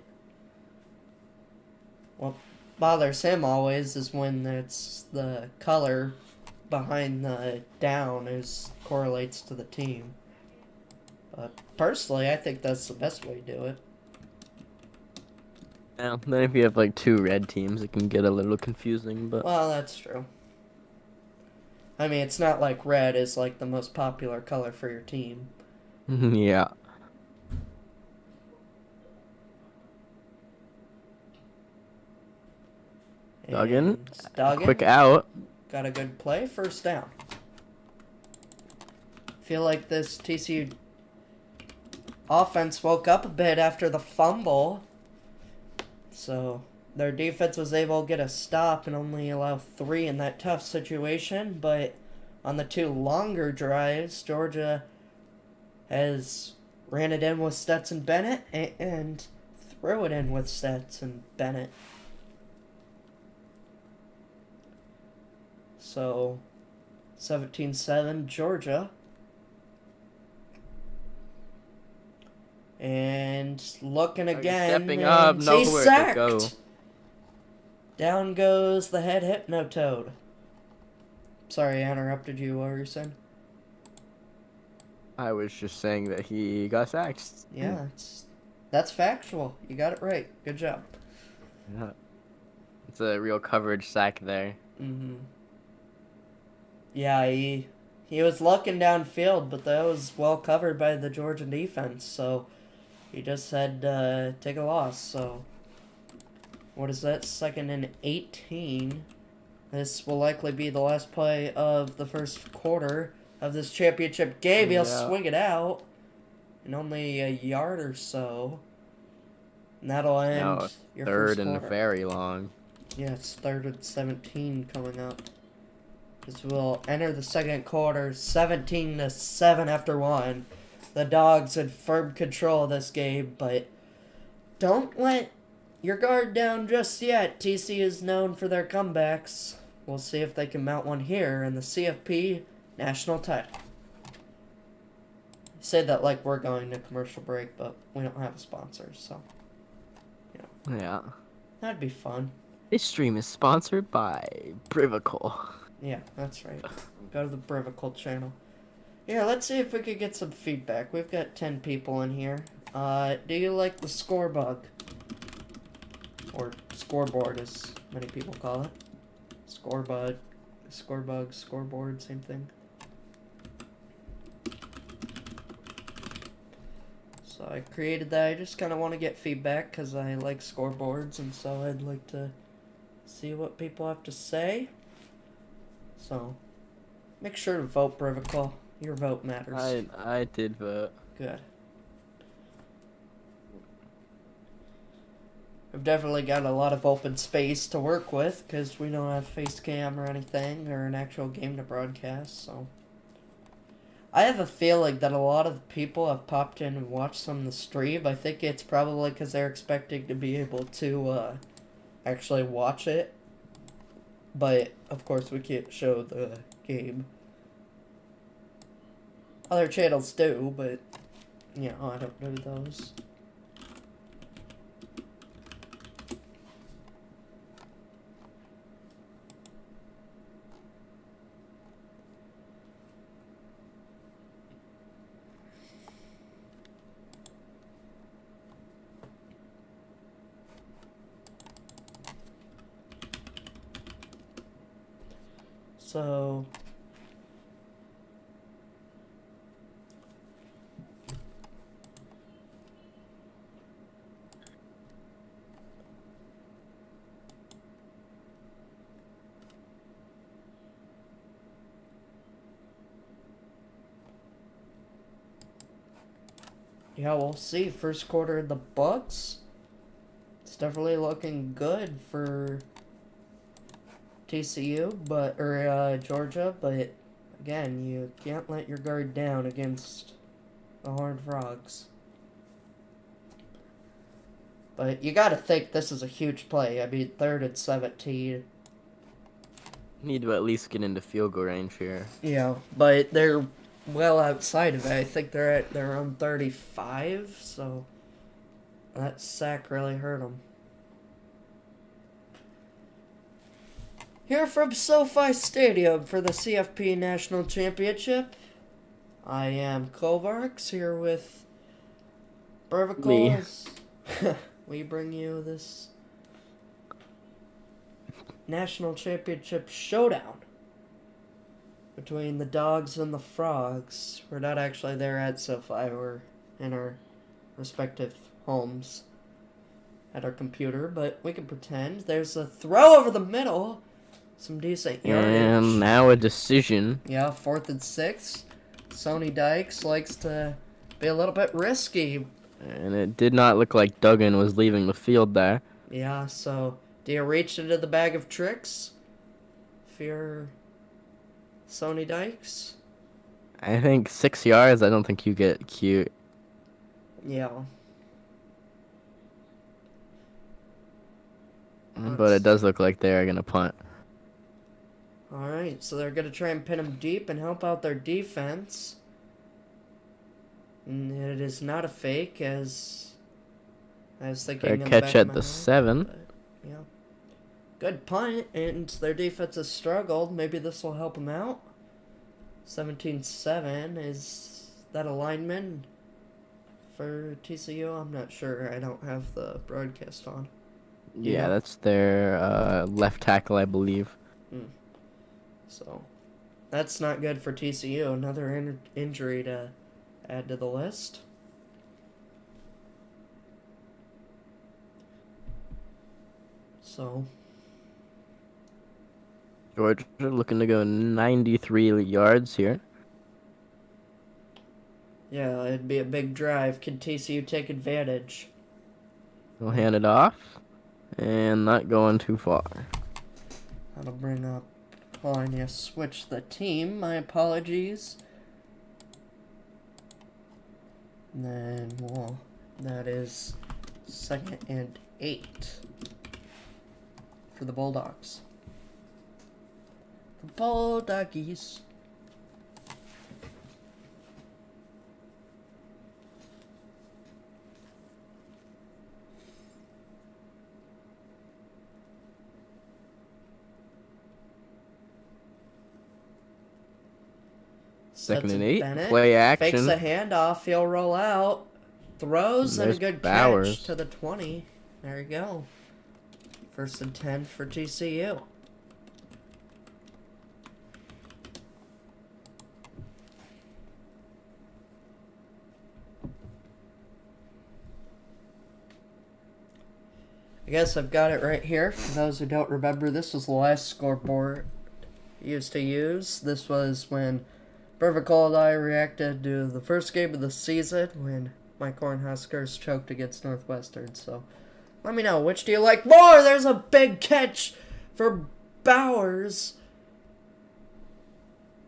what bothers him always is when it's the color behind the down correlates to the team. But personally, I think that's the best way to do it. Yeah, then if you have like 2 red teams, it can get a little confusing, but Well, that's true. I mean, it's not like red is like the most popular color for your team. yeah. Duggan, quick out. Got a good play, first down. Feel like this TCU offense woke up a bit after the fumble. So their defense was able to get a stop and only allow 3 in that tough situation. But on the 2 longer drives, Georgia has ran it in with Stetson Bennett and threw it in with Stetson Bennett. So 17-7 Georgia. And looking again. Stepping up, nowhere to go. Down goes the head hypnotoad. Sorry, I interrupted you. What were you saying? I was just saying that he got sacked. Yeah, that's factual. You got it right. Good job. Yeah. It's a real coverage sack there. Mm-hmm. Yeah, he was looking downfield, but that was well covered by the Georgia defense, so he just had to take a loss. So what is that? 2nd and 18. This will likely be the last play of the first quarter of this championship game. He'll swing it out in only a yard or so. And that'll end your first quarter. 3rd and very long. Yeah, it's 3rd and 17 coming up. As we'll enter the second quarter, 17-7 after 1. The Dogs in firm control of this game, but don't let your guard down just yet. TC is known for their comebacks. We'll see if they can mount one here in the CFP National Title. I say that like we're going to commercial break, but we don't have a sponsor, so yeah. That'd be fun. This stream is sponsored by BRIVICAL. Yeah, that's right. Go to the BRIVICAL channel. Yeah, let's see if we could get some feedback. We've got 10 people in here. Do you like the scorebug? Or scoreboard, as many people call it. Scorebug, scoreboard, same thing. So I created that. I just kind of want to get feedback because I like scoreboards, and so I'd like to see what people have to say. So make sure to vote, BRIVICAL. Your vote matters. I did vote. Good. We've definitely got a lot of open space to work with because we don't have face cam or anything or an actual game to broadcast, so I have a feeling that a lot of people have popped in and watched some of the stream. I think it's probably because they're expecting to be able to actually watch it. But, of course, we can't show the game. Other channels do, but, you know, I don't know those. So Yeah, we'll see. First quarter in the books. It's definitely looking good for TCU, Georgia, but again, you can't let your guard down against the Horned Frogs. But you gotta think this is a huge play. I mean, 3rd and 17. Need to at least get into field goal range here. Yeah, but they're well outside of it. I think they're at their own 35, so that sack really hurt them. Here from SoFi Stadium for the CFP National Championship, I am Kovarks here with BRIVICAL. We bring you this National Championship showdown between the Dogs and the Frogs. We're not actually there at SoFi. We're in our respective homes at our computer, but we can pretend. There's a throw over the middle. Some decent yardage. And now a decision. Yeah, 4th and 6. Sony Dykes likes to be a little bit risky. And it did not look like Duggan was leaving the field there. Yeah, so do you reach into the bag of tricks if you're Sony Dykes? I think 6 yards, I don't think you get cute. Yeah. But it does look like they're going to punt. Alright, so they're going to try and pin them deep and help out their defense. And it is not a fake, as I was thinking. Fair catch at the 7. But, yeah. Good punt, and their defense has struggled. Maybe this will help them out. 17-7. Is that a lineman for TCU? I'm not sure. I don't have the broadcast on. Yeah, that's their left tackle, I believe. So, that's not good for TCU. Another injury to add to the list. So, Georgia looking to go 93 yards here. yeah, it'd be a big drive. Can TCU take advantage? We'll hand it off. And not going too far. That'll bring up... Hold on, you switch the team. My apologies. And then, well, that is 2nd and 8 for the Bulldogs. The Bulldoggies. Second and 8. Bennett, Play action. fakes a handoff. He'll roll out. Throws and a good catch to the 20. There you go. 1st and 10 for TCU. I guess I've got it right here. For those who don't remember, this was the last scoreboard I used to use. This was when BRIVICAL and I reacted to the first game of the season when my Cornhuskers choked against Northwestern. So let me know, which do you like more? There's a big catch for Bowers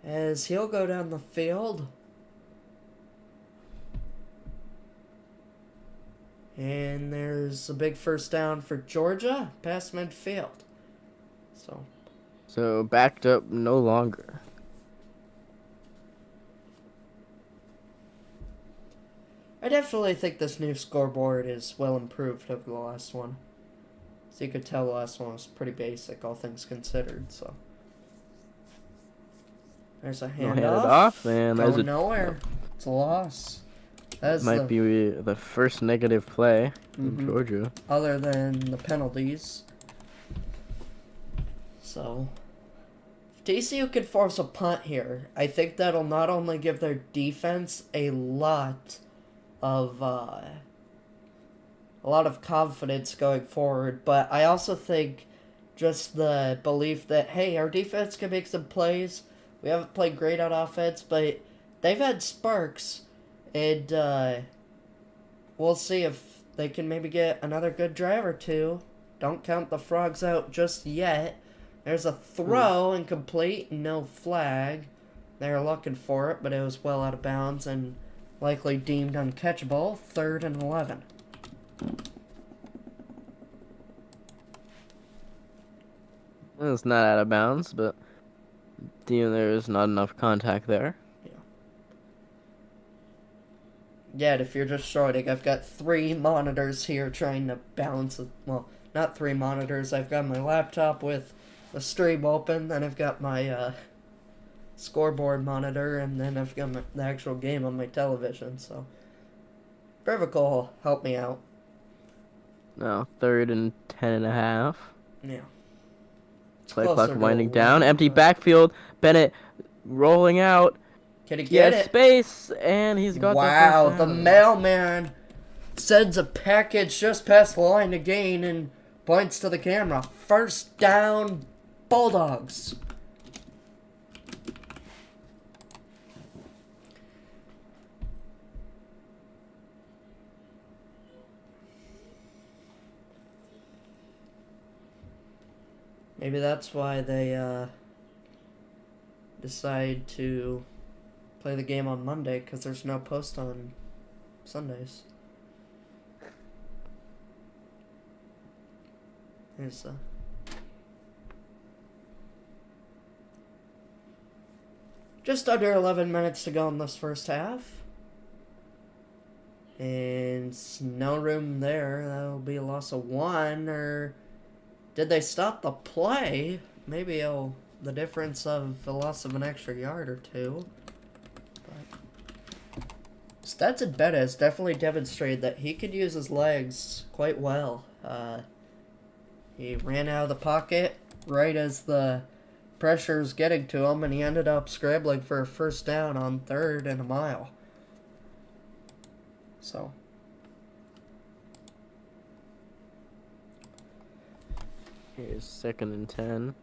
as he'll go down the field. And there's a big first down for Georgia past midfield. So backed up no longer. I definitely think this new scoreboard is well improved over the last one. So you could tell the last one was pretty basic, all things considered. So there's a handoff. And going nowhere. It's a loss. That might be the first negative play in Georgia. Other than the penalties. So if TCU could force a punt here, I think that'll not only give their defense a lot of confidence going forward, but I also think just the belief that, hey, our defense can make some plays. We haven't played great on offense, but they've had sparks, and we'll see if they can maybe get another good drive or two. Don't count the frogs out just yet. There's a throw, incomplete, no flag. They were looking for it, but it was well out of bounds and likely deemed uncatchable. 3rd and 11. It's not out of bounds, but there's not enough contact there. Yet, if you're just shorting, I've got 3 monitors here trying to balance it. Well, not 3 monitors. I've got my laptop with the stream open, then I've got my scoreboard monitor, and then I've got the actual game on my television. So, BRIVICAL help me out. No, 3rd and 10.5. Yeah. Play clock winding down. Empty backfield. Bennett rolling out. Can he get it? Space, and he's got wow, the mailman sends a package just past the line to gain and points to the camera. 1st down, Bulldogs. Maybe that's why they decide to play the game on Monday, because there's no post on Sundays. Here's just under 11 minutes to go in this first half. And no room there. That'll be a loss of 1. Or did they stop the play? Maybe the difference of the loss of an extra yard or 2. Stetson Bennett has definitely demonstrated that he could use his legs quite well. He ran out of the pocket right as the pressure was getting to him, and he ended up scrambling for a 1st down on 3rd and a mile. So, here's 2nd and 10.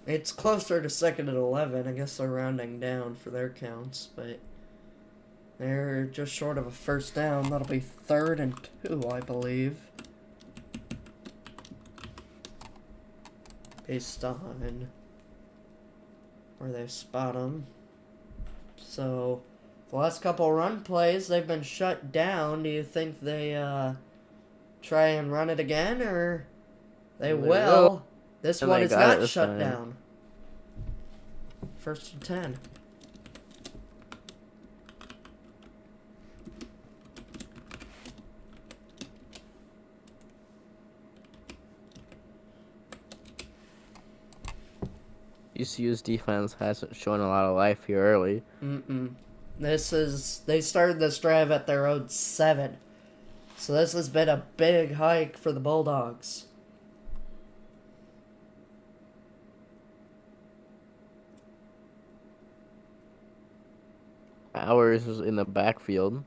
It's closer to 2nd and 11. I guess they're rounding down for their counts, but they're just short of a 1st down. That'll be 3rd and 2, I believe. Based on where they spot them. So, the last couple run plays, they've been shut down. Do you think they try and run it again, or they will? This one is not shut down. 1st and 10. ECU's defense hasn't shown a lot of life here early. They started this drive at their own 7. So this has been a big hike for the Bulldogs. Bowers is in the backfield.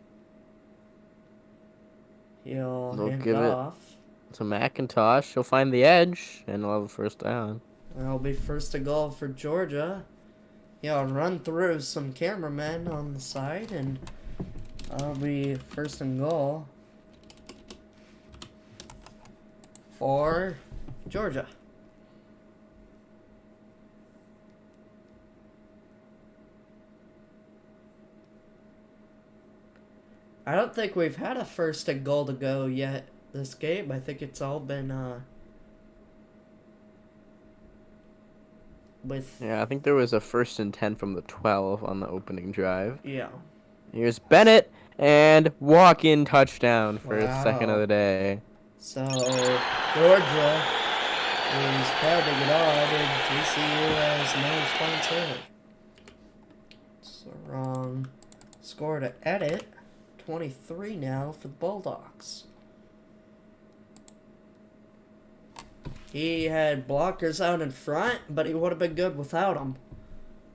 He'll hand it off to McIntosh. He'll find the edge, and we'll have a 1st down. That'll be 1st and goal for Georgia. He'll run through some cameramen on the side, and that'll be 1st and goal for Georgia. I don't think we've had a 1st and goal to go yet this game. I think it's all been Yeah, I think there was a 1st and 10 from the 12 on the opening drive. Yeah. Here's Bennett, and walk-in touchdown for his 2nd of the day. So, Georgia is pounding it on, and TCU has no response early. It's the wrong score to edit. 23 now for the Bulldogs. He had blockers out in front, but he would have been good without them.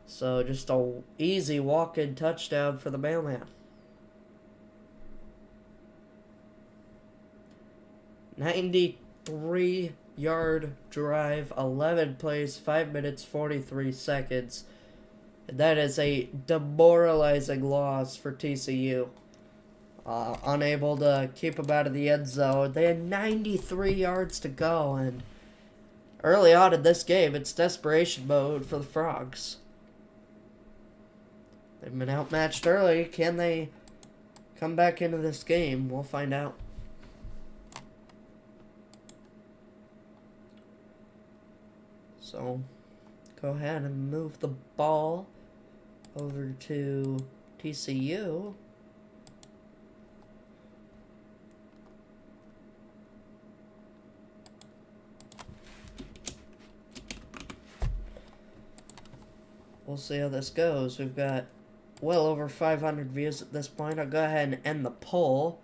So just a easy walk-in touchdown for the mailman. 93-yard drive, 11 plays, 5 minutes, 43 seconds. And that is a demoralizing loss for TCU. unable to keep them out of the end zone. They had 93 yards to go, and early on in this game, it's desperation mode for the Frogs. They've been outmatched early. Can they come back into this game? We'll find out. So, go ahead and move the ball over to TCU. We'll see how this goes. We've got well over 500 views at this point. I'll go ahead and end the poll.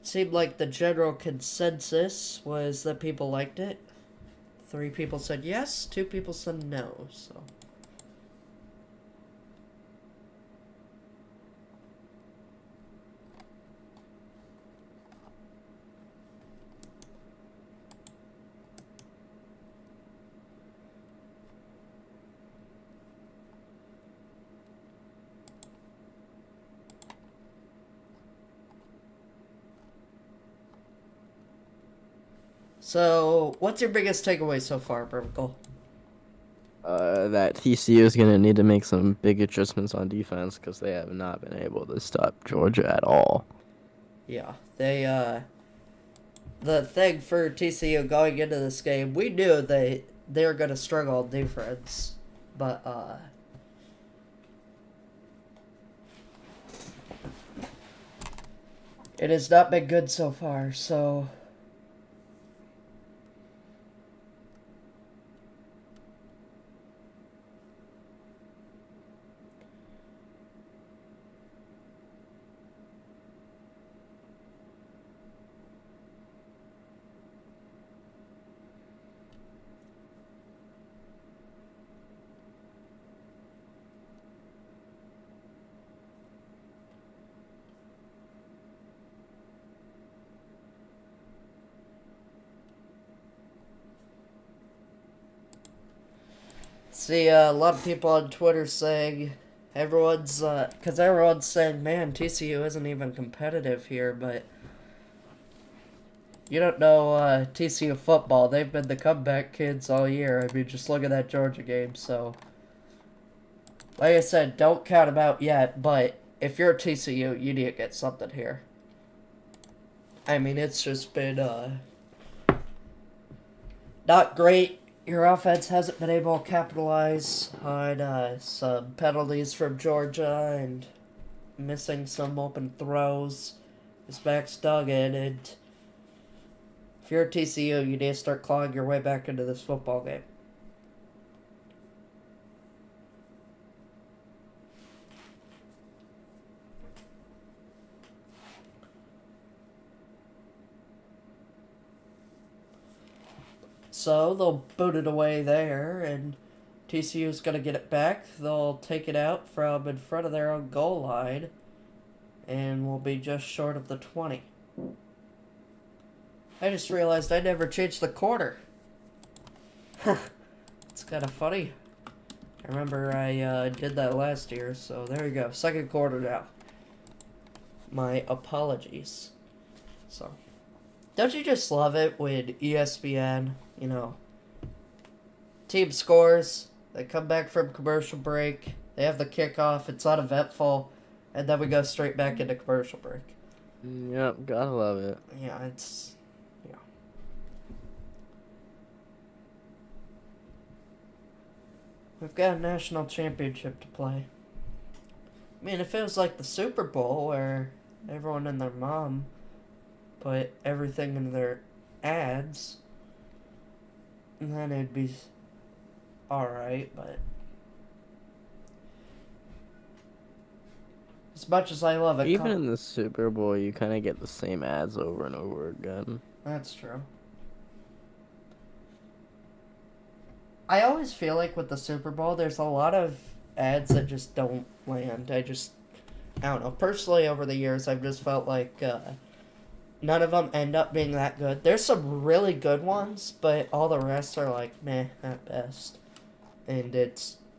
It seemed like the general consensus was that people liked it. 3 people said yes, 2 people said no, so. So, what's your biggest takeaway so far, BRIVICAL? That TCU is going to need to make some big adjustments on defense because they have not been able to stop Georgia at all. Yeah, the thing for TCU going into this game, we knew they were going to struggle on defense, but, it has not been good so far, so. See, a lot of people on Twitter saying, everyone's saying, man, TCU isn't even competitive here, but you don't know TCU football. They've been the comeback kids all year. I mean, just look at that Georgia game, so. Like I said, don't count them out yet, but if you're a TCU, you need to get something here. I mean, it's just been, not great. Your offense hasn't been able to capitalize on some penalties from Georgia and missing some open throws. His back's dug in, and if you're a TCU, you need to start clawing your way back into this football game. So they'll boot it away there, and TCU's going to get it back. They'll take it out from in front of their own goal line, and will be just short of the 20. I just realized I never changed the quarter. It's kind of funny. I remember I did that last year, so there you go. Second quarter now. My apologies. So, don't you just love it when ESPN, you know, team scores, they come back from commercial break, they have the kickoff, it's uneventful, and then we go straight back into commercial break. Yep, gotta love it. Yeah, it's. Yeah. We've got a national championship to play. I mean, it feels like the Super Bowl where everyone and their mom put everything in their ads, and then it'd be alright, but as much as I love it, Even in the Super Bowl, you kind of get the same ads over and over again. That's true. I always feel like with the Super Bowl, there's a lot of ads that just don't land. I don't know. Personally, over the years, I've just felt like none of them end up being that good. There's some really good ones, but all the rest are like, meh, at best. And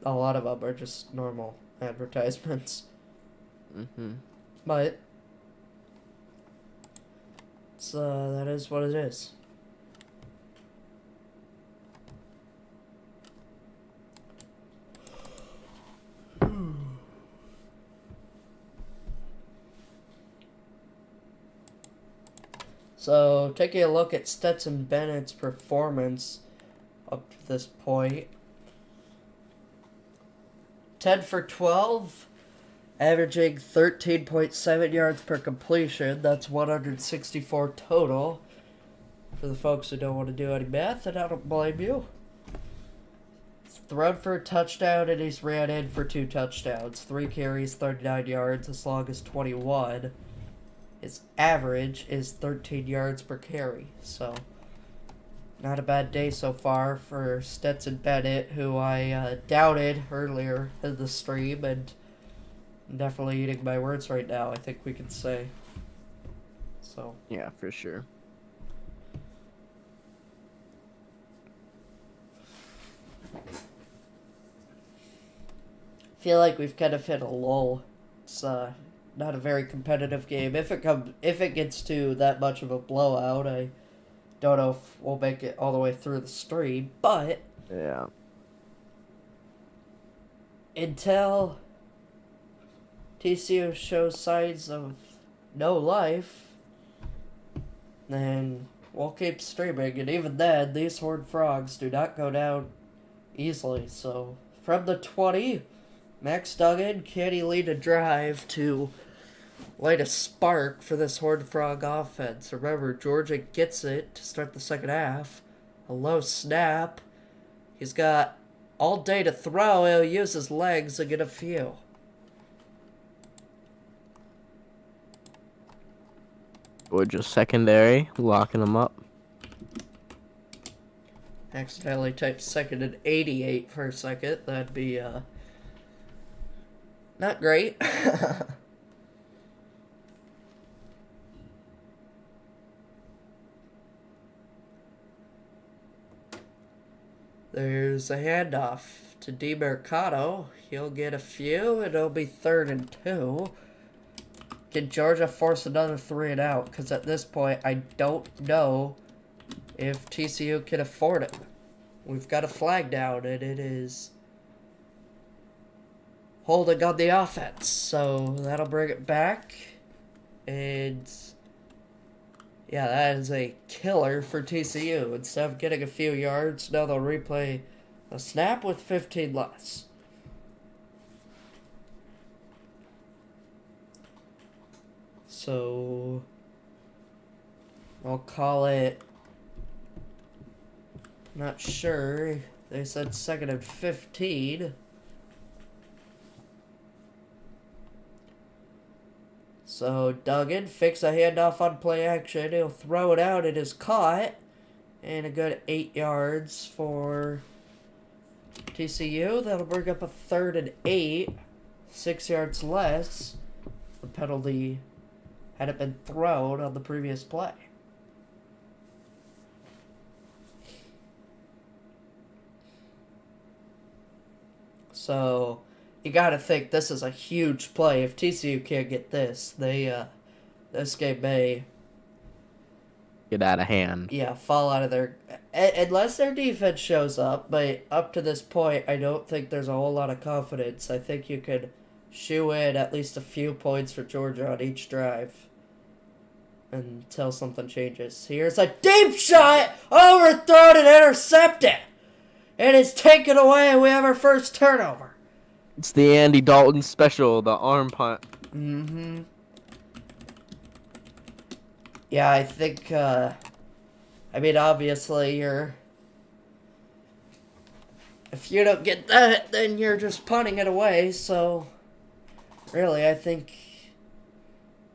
a lot of them are just normal advertisements. Mm-hmm. But That is what it is. So, taking a look at Stetson Bennett's performance up to this point. 10 for 12, averaging 13.7 yards per completion. That's 164 total. For the folks who don't want to do any math, and I don't blame you. He's thrown for a touchdown, and he's ran in for 2 touchdowns. 3 carries, 39 yards, as long as 21. His average is 13 yards per carry, so not a bad day so far for Stetson Bennett, who I doubted earlier in the stream, and I'm definitely eating my words right now, I think we can say. So Yeah, for sure. I feel like we've kind of hit a lull. It's not a very competitive game. If it gets to that much of a blowout, I don't know if we'll make it all the way through the stream, but Yeah. until TCU shows signs of no life, then we'll keep streaming, and even then, these Horned Frogs do not go down easily. So, from the 20, Max Duggan, can he lead a drive to light a spark for this Horned Frog offense? Remember, Georgia gets it to start the second half. A low snap. He's got all day to throw. He'll use his legs and get a few. Georgia secondary, locking them up. Accidentally typed second and 88 for a second. That'd be, not great. There's a handoff to DeMercado. He'll get a few, and it'll be 3rd and 2. Can Georgia force another 3 and out? Because at this point, I don't know if TCU can afford it. We've got a flag down, and it is holding on the offense. So that'll bring it back. And yeah, that is a killer for TCU. Instead of getting a few yards, now they'll replay a snap with 15 less. So I'll call it, not sure, they said 2nd and 15. So Duggan fakes a handoff on play action. He'll throw it out. It is caught. And a good 8 yards for TCU. That'll bring up a 3rd and 8. 6 yards less. The penalty had it been thrown on the previous play. So you got to think this is a huge play. If TCU can't get this, this game may Get out of hand. fall out of their, unless their defense shows up. But up to this point, I don't think there's a whole lot of confidence. I think you could shoe in at least a few points for Georgia on each drive until something changes. Here's a deep shot, overthrown and intercepted. It is taken away, and we have our first turnover. It's the Andy Dalton special, the arm punt. Mm-hmm. Yeah, I think, obviously if you don't get that, then you're just punting it away, so really, I think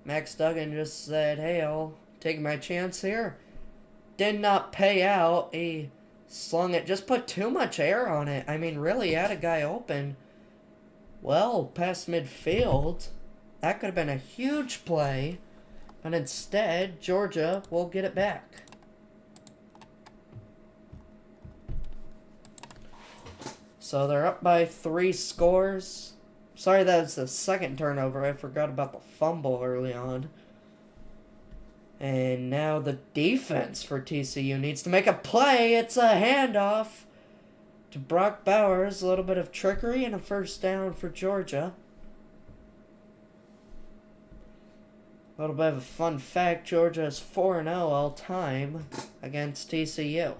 Max Duggan just said, hey, I'll take my chance here. Did not pay out. He slung it, just put too much air on it. Really, he had a guy open well past midfield. That could have been a huge play. But instead, Georgia will get it back. So they're up by 3 scores. Sorry, that was the second turnover. I forgot about the fumble early on. And now the defense for TCU needs to make a play. It's a handoff to Brock Bowers. A little bit of trickery and a first down for Georgia. A little bit of a fun fact, Georgia is 4-0 all time against TCU.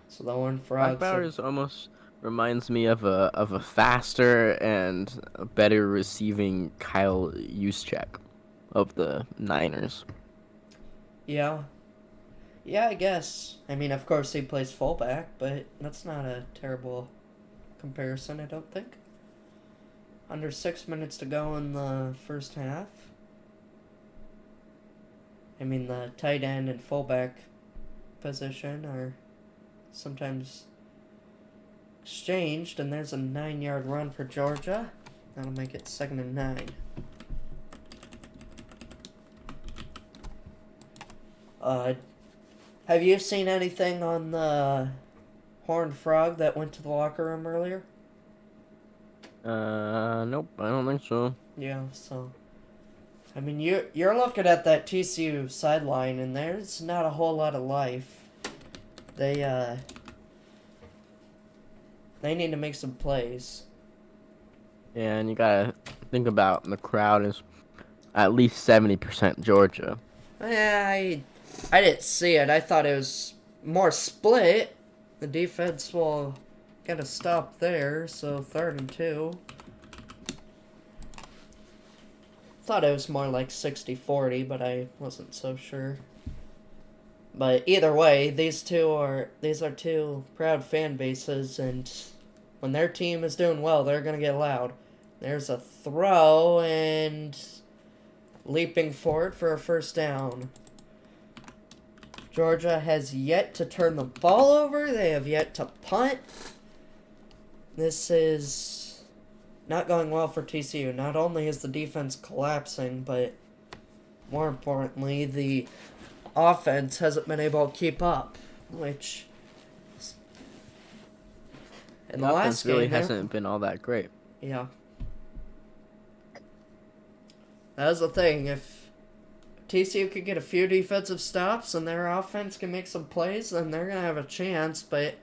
So the Horned Frogs... Brock Bowers almost reminds me of a faster and a better receiving Kyle Juszczyk of the Niners. Yeah. Yeah, I guess. I mean, of course he plays fullback, but that's not a terrible comparison, I don't think. Under 6 minutes to go in the first half. I mean, the tight end and fullback position are sometimes exchanged, and there's a 9-yard run for Georgia. That'll make it 2nd and 9. Have you seen anything on the Horned Frog that went to the locker room earlier? Nope, I don't think so. Yeah, so... I mean, you're looking at that TCU sideline, and there's not a whole lot of life. They need to make some plays. Yeah, and you gotta think about the crowd is at least 70% Georgia. I didn't see it. I thought it was more split. The defense will get a stop there, so 3rd and 2. Thought it was more like 60-40, but I wasn't so sure. But either way, these are two proud fan bases, and when their team is doing well, they're gonna get loud. There's a throw and leaping forward for a first down. Georgia has yet to turn the ball over. They have yet to punt. This is not going well for TCU. Not only is the defense collapsing, but more importantly, the offense hasn't been able to keep up, which in the last game really hasn't been all that great. Yeah. That was the thing. If TCU could get a few defensive stops and their offense can make some plays, then they're going to have a chance. But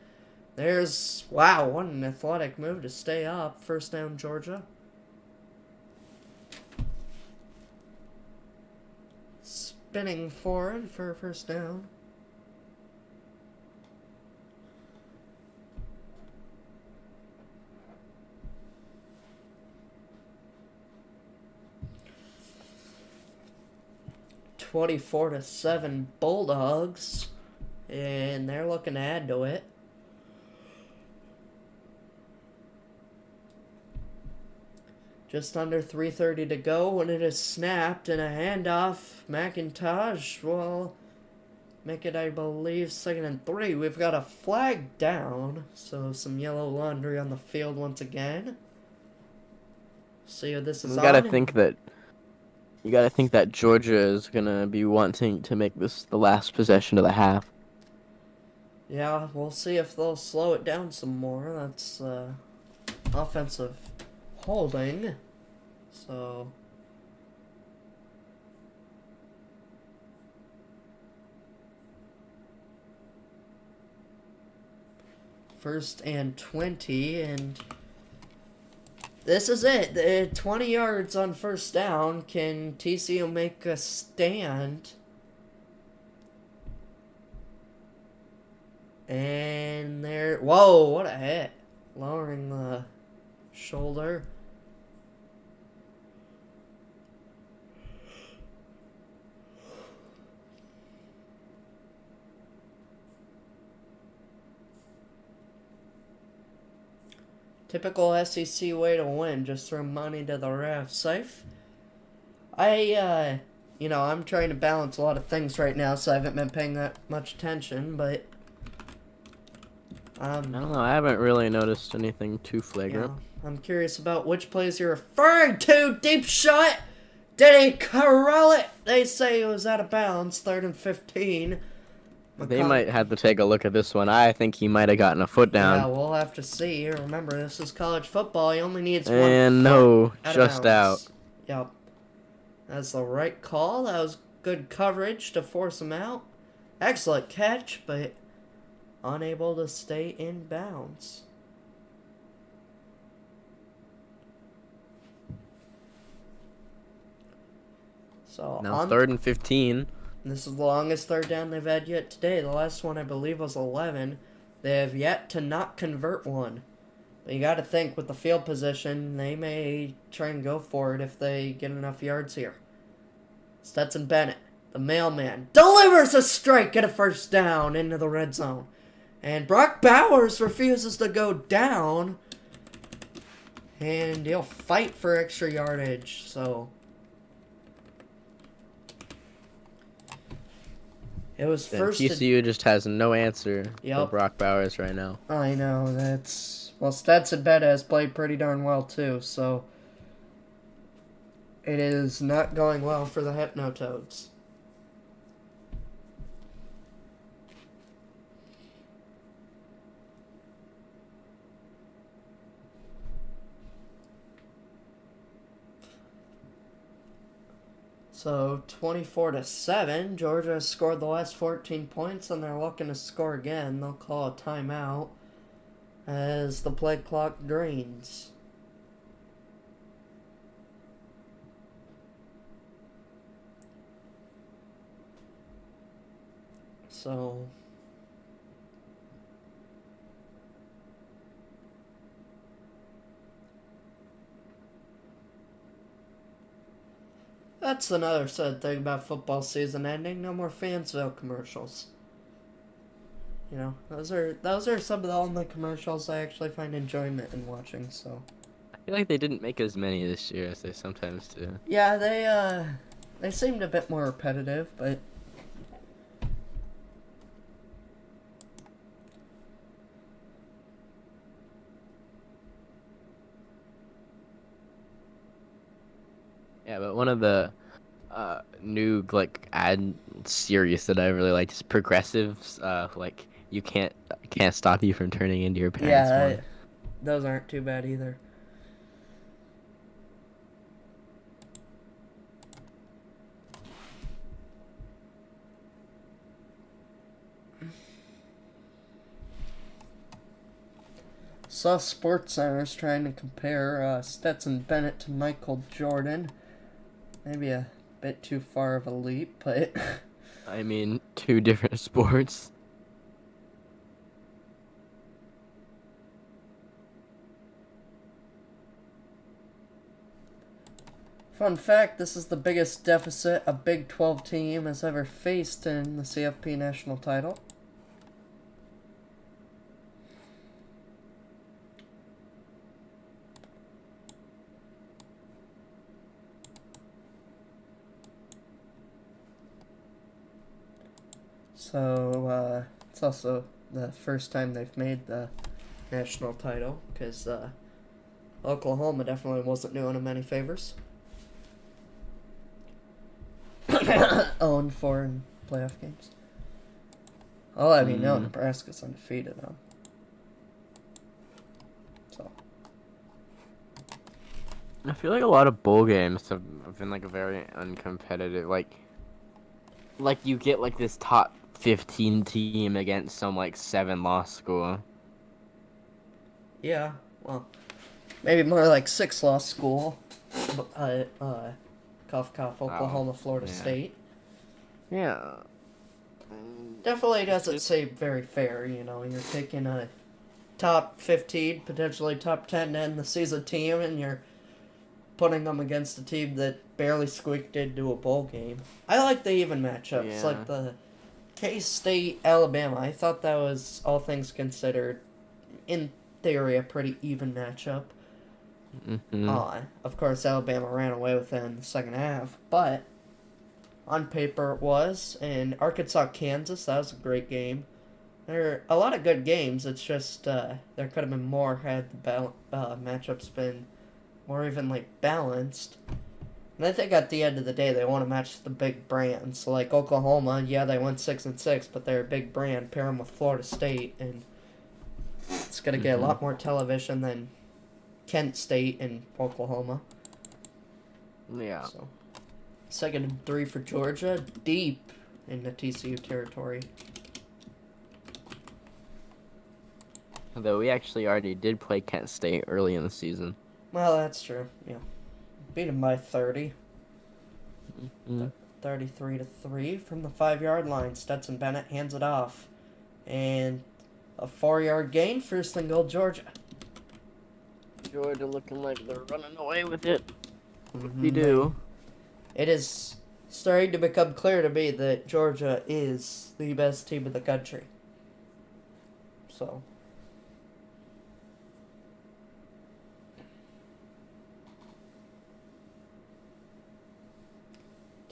there's, wow, what an athletic move to stay up. First down, Georgia. Spinning forward for a first down. (24-7) Bulldogs, and they're looking to add to it. Just under 3:30 to go when it is snapped, and a handoff. McIntosh will make it, I believe, 2nd and 3. We've got a flag down, so some yellow laundry on the field once again. See what this is. You gotta think that Georgia is gonna be wanting to make this the last possession of the half. Yeah, we'll see if they'll slow it down some more. That's offensive holding. So first and 20, and this is it. 20 yards on first down. Can TCU make a stand? And there... Whoa, what a hit. Lowering the shoulder. Typical SEC way to win. Just throw money to the ref. Safe. I'm trying to balance a lot of things right now, so I haven't been paying that much attention, but... I don't know, I haven't really noticed anything too flagrant. Yeah, I'm curious about which plays you're referring to. Deep shot! Did he corral it? They say it was out of bounds. 3rd and 15. They might have to take a look at this one. I think he might have gotten a foot down. Yeah, we'll have to see. Remember, this is college football. He only needs one and foot no, out just out. Yep. That's the right call. That was good coverage to force him out. Excellent catch, but unable to stay in bounds. So Now 3rd and 15. This is the longest third down they've had yet today. The last one, I believe, was 11. They have yet to not convert one. But you got to think, with the field position, they may try and go for it if they get enough yards here. Stetson Bennett, the mailman, delivers a strike and a first down into the red zone. And Brock Bowers refuses to go down. And he'll fight for extra yardage, so... It was Then first. TCU just has no answer for Yep. Brock Bowers right now. I know, that's... Well, Stetson Bennett has played pretty darn well, too, so... It is not going well for the Hypnotoads. So 24-7, Georgia has scored the last 14 points, and they're looking to score again. They'll call a timeout as the play clock drains. So that's another sad thing about football season ending. No more Fansville commercials. You know, those are some of the only commercials I actually find enjoyment in watching. So I feel like they didn't make as many this year as they sometimes do. yeah, they seemed a bit more repetitive, but Yeah, but one of the new like ad series that I really liked is Progressives. Like you can't stop you from turning into your parents' one. those aren't too bad either. Saw SportsCenter's trying to compare Stetson Bennett to Michael Jordan. Maybe a bit too far of a leap, but I mean, 2 different sports. fun fact, this is the biggest deficit a Big 12 team has ever faced in the CFP National title. So, it's also the first time they've made the national title, because Oklahoma definitely wasn't doing them any favors. 0-4 in playoff games. I'll have you know, Nebraska's undefeated now. So. I feel like a lot of bowl games have been like a very uncompetitive. Like you get like this top 15 team against some like 7-loss school. Yeah, well, maybe more like 6-loss school. Cough, cough, Oklahoma, Florida State. Yeah. Definitely doesn't seem very fair, you know. You're taking a top 15, potentially top 10 to end the season team, and you're putting them against a team that barely squeaked into a bowl game. I like the even matchups, Yeah. like the K-State, Alabama. I thought that was, all things considered, in theory, a pretty even matchup. Mm-hmm. Of course, Alabama ran away with it in the second half, but on paper it was. And Arkansas, Kansas, that was a great game. There are a lot of good games. It's just there could have been more had the matchups been more evenly balanced. And I think at the end of the day, they want to match the big brands. So like Oklahoma, yeah, they went 6-6, but they're a big brand. Pair them with Florida State, and it's gonna get a lot more television than Kent State and Oklahoma. Yeah. So. 2nd and 3 for Georgia, deep into TCU territory. Though we actually already did play Kent State early in the season. Well, that's true. Yeah, beat them by 30. 33-3 from the 5-yard line. Stetson Bennett hands it off, and a 4-yard gain. First and goal, Georgia. Georgia looking like they're running away with it. They do. It is starting to become clear to me that Georgia is the best team in the country. So.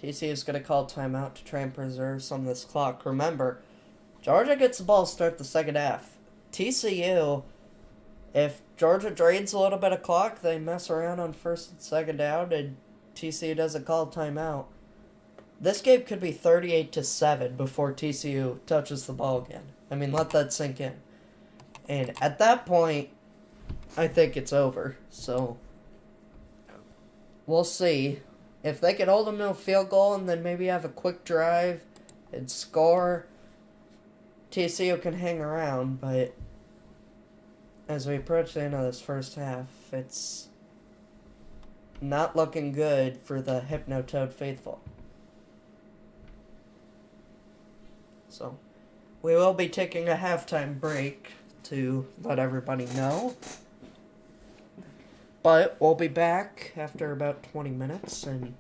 TCU is going to call timeout to try and preserve some of this clock. Remember, Georgia gets the ball to start the second half. TCU, if Georgia drains a little bit of clock, they mess around on first and second down, and TCU doesn't call timeout. This game could be 38-7 before TCU touches the ball again. I mean, let that sink in. And at that point, I think it's over. So, we'll see. If they can hold them to a field goal and then maybe have a quick drive and score, TCU can hang around. But as we approach the end of this first half, it's not looking good for the Hypnotoad faithful. So, we will be taking a halftime break to let everybody know. But we'll be back after about 20 minutes, and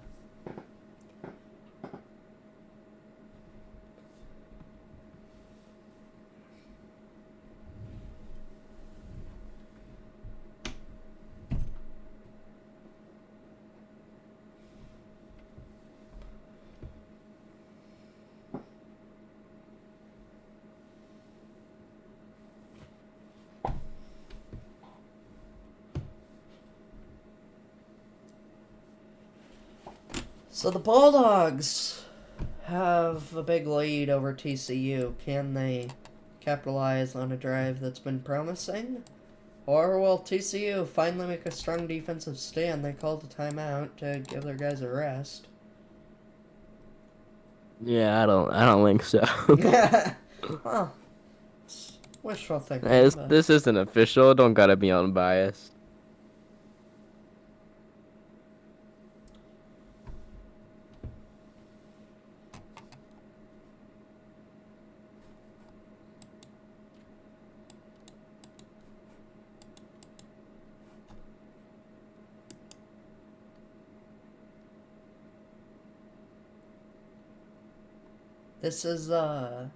so the Bulldogs have a big lead over TCU. Can they capitalize on a drive that's been promising? Or will TCU finally make a strong defensive stand? They called a timeout to give their guys a rest. Yeah, I don't think so. Well, wishful thinking. This isn't official. Don't gotta be unbiased. This is, kind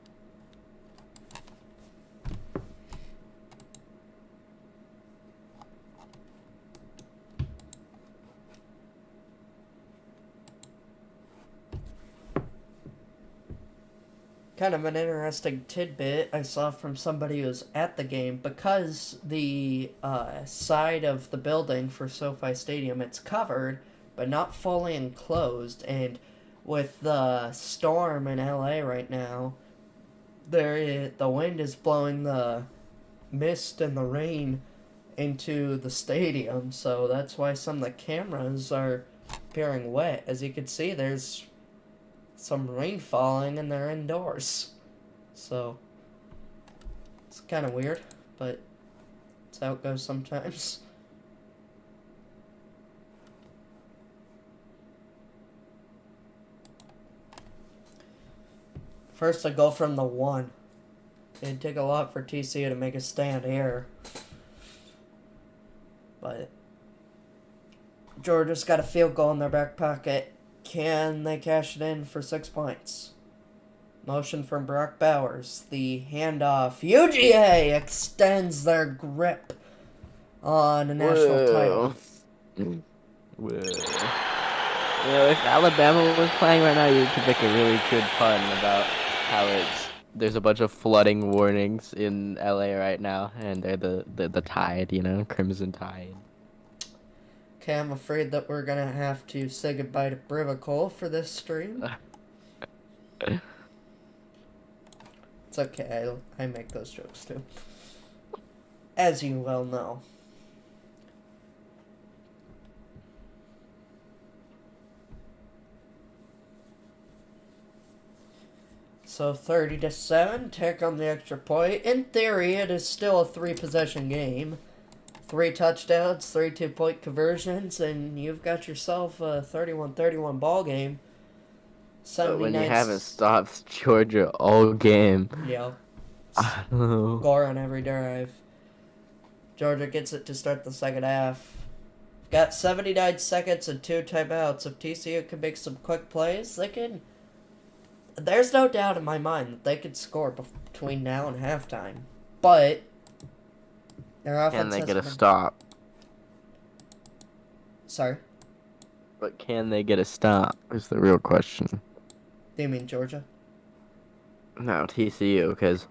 of an interesting tidbit I saw from somebody who was at the game. Because the side of the building for SoFi Stadium, it's covered, but not fully enclosed, and with the storm in LA right now, the wind is blowing the mist and the rain into the stadium, so that's why some of the cameras are appearing wet. As you can see, there's some rain falling and they're indoors. So, it's kind of weird, but it's how it goes sometimes. First, a goal from the 1. It'd take a lot for TCU to make a stand here. But Georgia's got a field goal in their back pocket. Can they cash it in for 6 points? Motion from Brock Bowers. The handoff. UGA extends their grip on a national title. Whoa. You know, if Alabama was playing right now, you could make a really good pun about how there's a bunch of flooding warnings in LA right now, and they're the Tide, you know, Crimson Tide. Okay, I'm afraid that we're gonna have to say goodbye to BRIVICAL for this stream. It's okay, I make those jokes too. As you well know. So 30-7, take on the extra point. In theory, it is still a 3-possession game. 3 touchdowns, 3 2-point conversions, and you've got yourself a 31-31 ball game. But when you 79 haven't stopped Georgia all game, yeah, I don't know. score on every drive. Georgia gets it to start the second half. Got 79 seconds and 2 timeouts. If TCU can make some quick plays, they can. There's no doubt in my mind that they could score between now and halftime. But their offense Can they get a been... stop? Sorry? But can they get a stop is the real question. Do you mean Georgia? No, TCU, because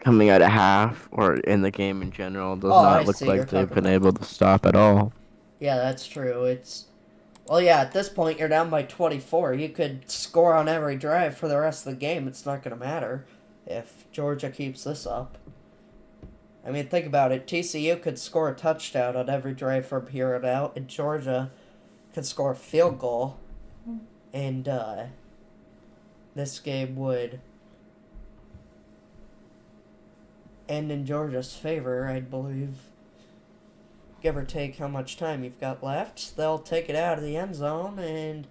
coming out of half, or in the game in general, does I not look see, you're like they've talking been about... able to stop at all. Yeah, that's true. Well, yeah, at this point, you're down by 24. You could score on every drive for the rest of the game. It's not going to matter if Georgia keeps this up. I mean, think about it. TCU could score a touchdown on every drive from here on out, and Georgia could score a field goal. And this game would end in Georgia's favor, I believe. Give or take how much time you've got left. They'll take it out of the end zone, and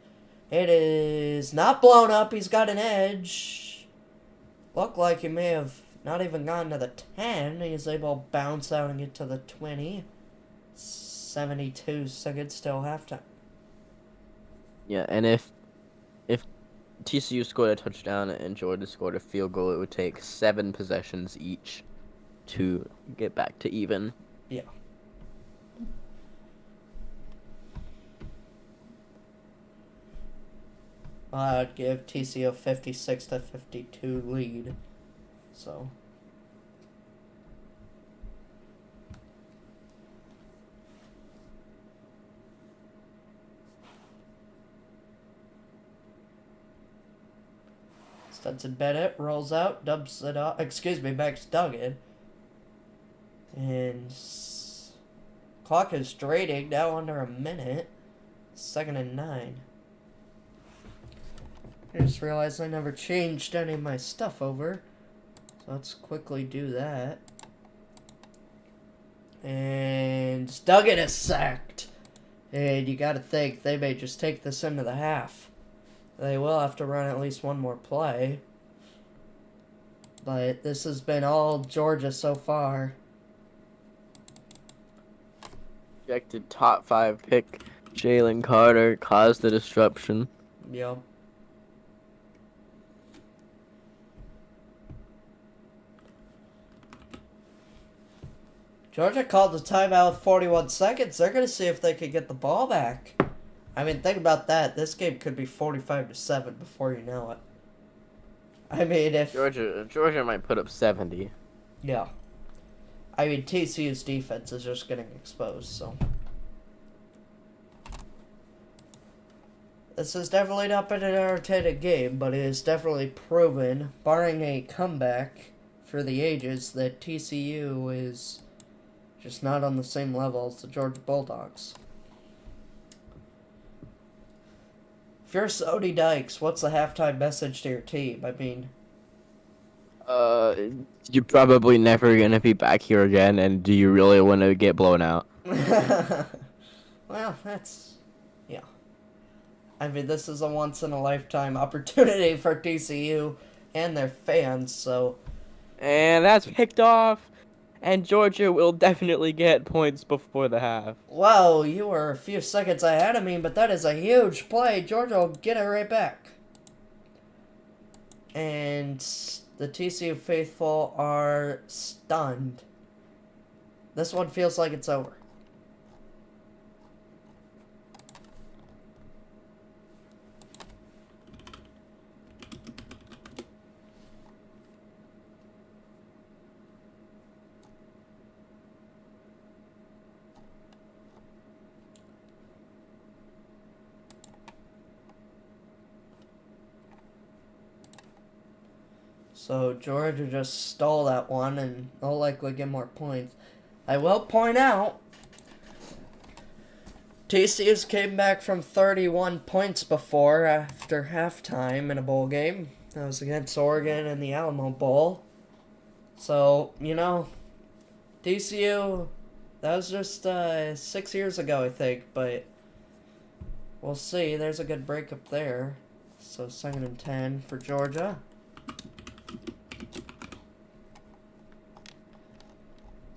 it is not blown up. He's got an edge. Looked like he may have not even gone to the 10. He's able to bounce out and get to the 20. 72 seconds till halftime. Yeah, and if TCU scored a touchdown and Georgia scored a field goal, it would take 7 possessions each to get back to even. Yeah. I'd give TCU a 56-52 lead. So. Stetson Bennett rolls out, dumps it off. Max Duggan. And clock is draining, now under a minute. 2nd and 9. I just realized I never changed any of my stuff over. So let's quickly do that. And Duggan is sacked. And you gotta think, they may just take this into the half. They will have to run at least one more play. But this has been all Georgia so far. Projected top 5 pick Jalen Carter caused the disruption. Yep. Georgia called the timeout with 41 seconds. They're going to see if they can get the ball back. I mean, think about that. This game could be 45-7 before you know it. I mean, if... Georgia might put up 70. Yeah. I mean, TCU's defense is just getting exposed, so... This has definitely not been an entertaining game, but it is definitely proven, barring a comeback for the ages, that TCU is just not on the same level as the Georgia Bulldogs. If you're Sody Dykes, what's the halftime message to your team? I mean... You're probably never gonna be back here again, and do you really want to get blown out? Well, that's... yeah. I mean, this is a once-in-a-lifetime opportunity for TCU and their fans, so... And that's picked off, and Georgia will definitely get points before the half. Wow, you were a few seconds ahead of me, but that is a huge play. Georgia will get it right back. And the TCU faithful are stunned. This one feels like it's over. So Georgia just stole that one, and they'll likely get more points. I will point out, TCU's came back from 31 points before after halftime in a bowl game. That was against Oregon in the Alamo Bowl. So, TCU, that was just 6 years ago, I think, but we'll see. There's a good breakup there. So 2nd and 10 for Georgia.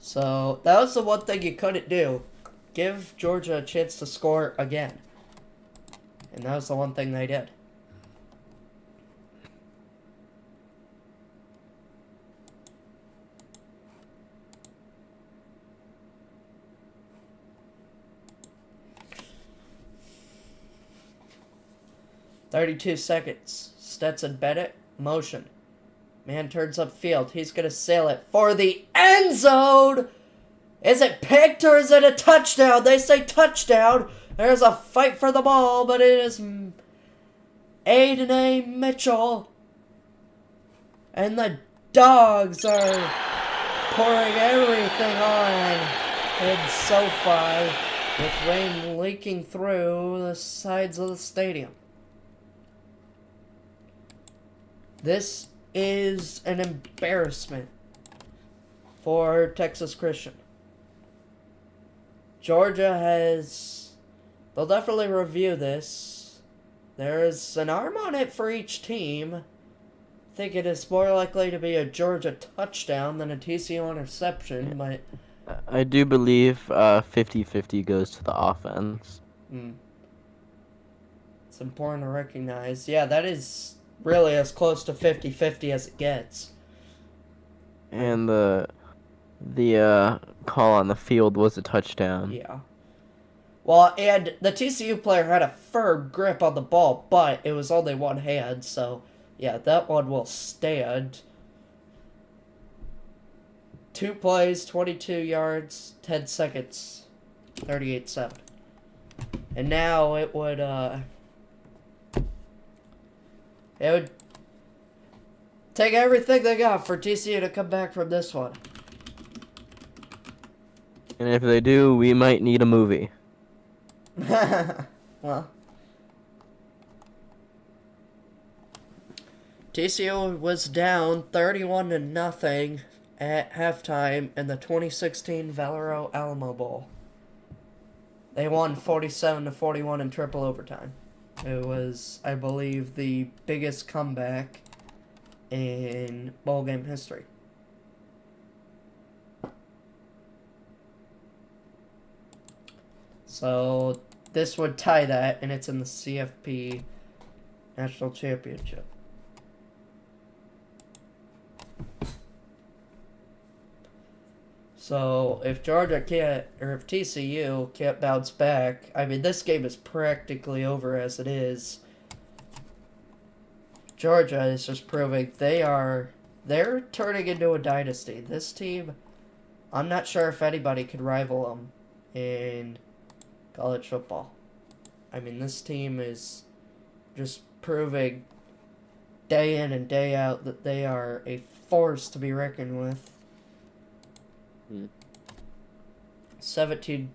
So that was the one thing you couldn't do. Give Georgia a chance to score again. And that was the one thing they did. "32 seconds. Stetson Bennett, motion. Man turns upfield. He's going to sail it for the end zone. Is it picked or is it a touchdown? They say touchdown. There's a fight for the ball, but it is Aiden A. Mitchell. And the dogs are pouring everything on in SoFi with rain leaking through the sides of the stadium. This is an embarrassment for Texas Christian. Georgia they'll definitely review this. There's an arm on it for each team. I think it is more likely to be a Georgia touchdown than a TCU interception, but I do believe 50-50 goes to the offense. It's important to recognize. Yeah, that is really as close to 50-50 as it gets. And the call on the field was a touchdown. Yeah. Well, and the TCU player had a firm grip on the ball, but it was only one hand, so yeah, that one will stand. 2 plays, 22 yards, 10 seconds, 38-7. And now it would take everything they got for TCU to come back from this one. And if they do, we might need a movie. Well, TCU was down 31-0 at halftime in the 2016 Valero Alamo Bowl. They won 47-41 in triple overtime. It was, I believe, the biggest comeback in bowl game history. So this would tie that, and it's in the CFP National Championship. So if Georgia can't, or if TCU can't bounce back, I mean, this game is practically over as it is. Georgia is just proving they're turning into a dynasty. This team, I'm not sure if anybody could rival them in college football. I mean, this team is just proving day in and day out that they are a force to be reckoned with. 17-7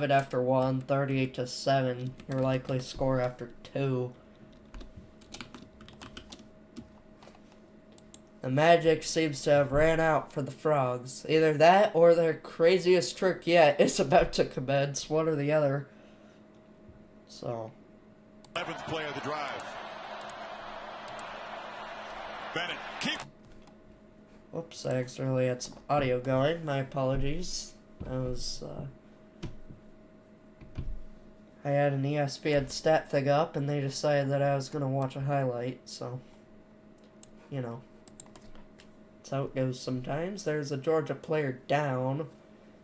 after 1, 38-7. Your likely score after 2. The magic seems to have ran out for the Frogs. Either that or their craziest trick yet is about to commence, one or the other. So 11th play of the drive. Bennett keep. Whoops, I accidentally had some audio going. My apologies. I had an ESPN stat thing up, and they decided that I was going to watch a highlight, so, that's how it goes sometimes. There's a Georgia player down.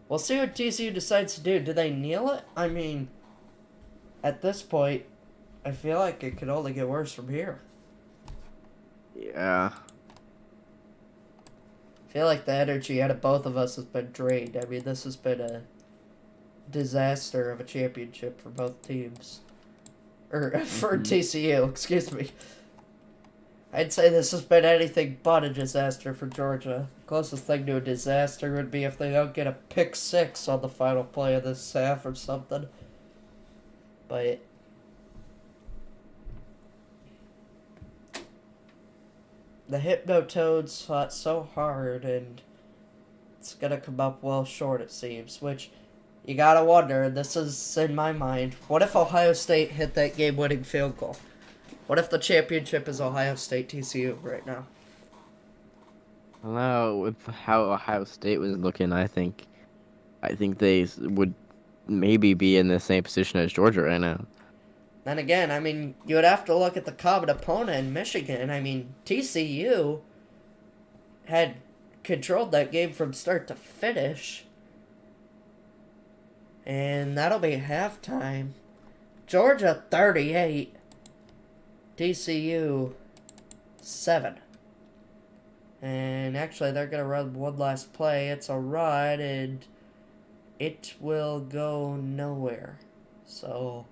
We'll see what TCU decides to do. Do they kneel it? I mean, at this point, I feel like it could only get worse from here. Yeah. I feel like the energy out of both of us has been drained. I mean, this has been a disaster of a championship for both teams. Or for TCU, excuse me. I'd say this has been anything but a disaster for Georgia. Closest thing to a disaster would be if they don't get a pick 6 on the final play of this half or something. But The Hypnotoads fought so hard, and it's gonna come up well short, it seems. Which, you gotta wonder, this is in my mind, what if Ohio State hit that game-winning field goal? What if the championship is Ohio State TCU right now? I don't know, with how Ohio State was looking, I think they would maybe be in the same position as Georgia right now. Then again, I mean, you would have to look at the common opponent in Michigan. I mean, TCU had controlled that game from start to finish. And that'll be halftime. Georgia 38. TCU 7. And actually, they're going to run one last play. It's a run, and it will go nowhere. So,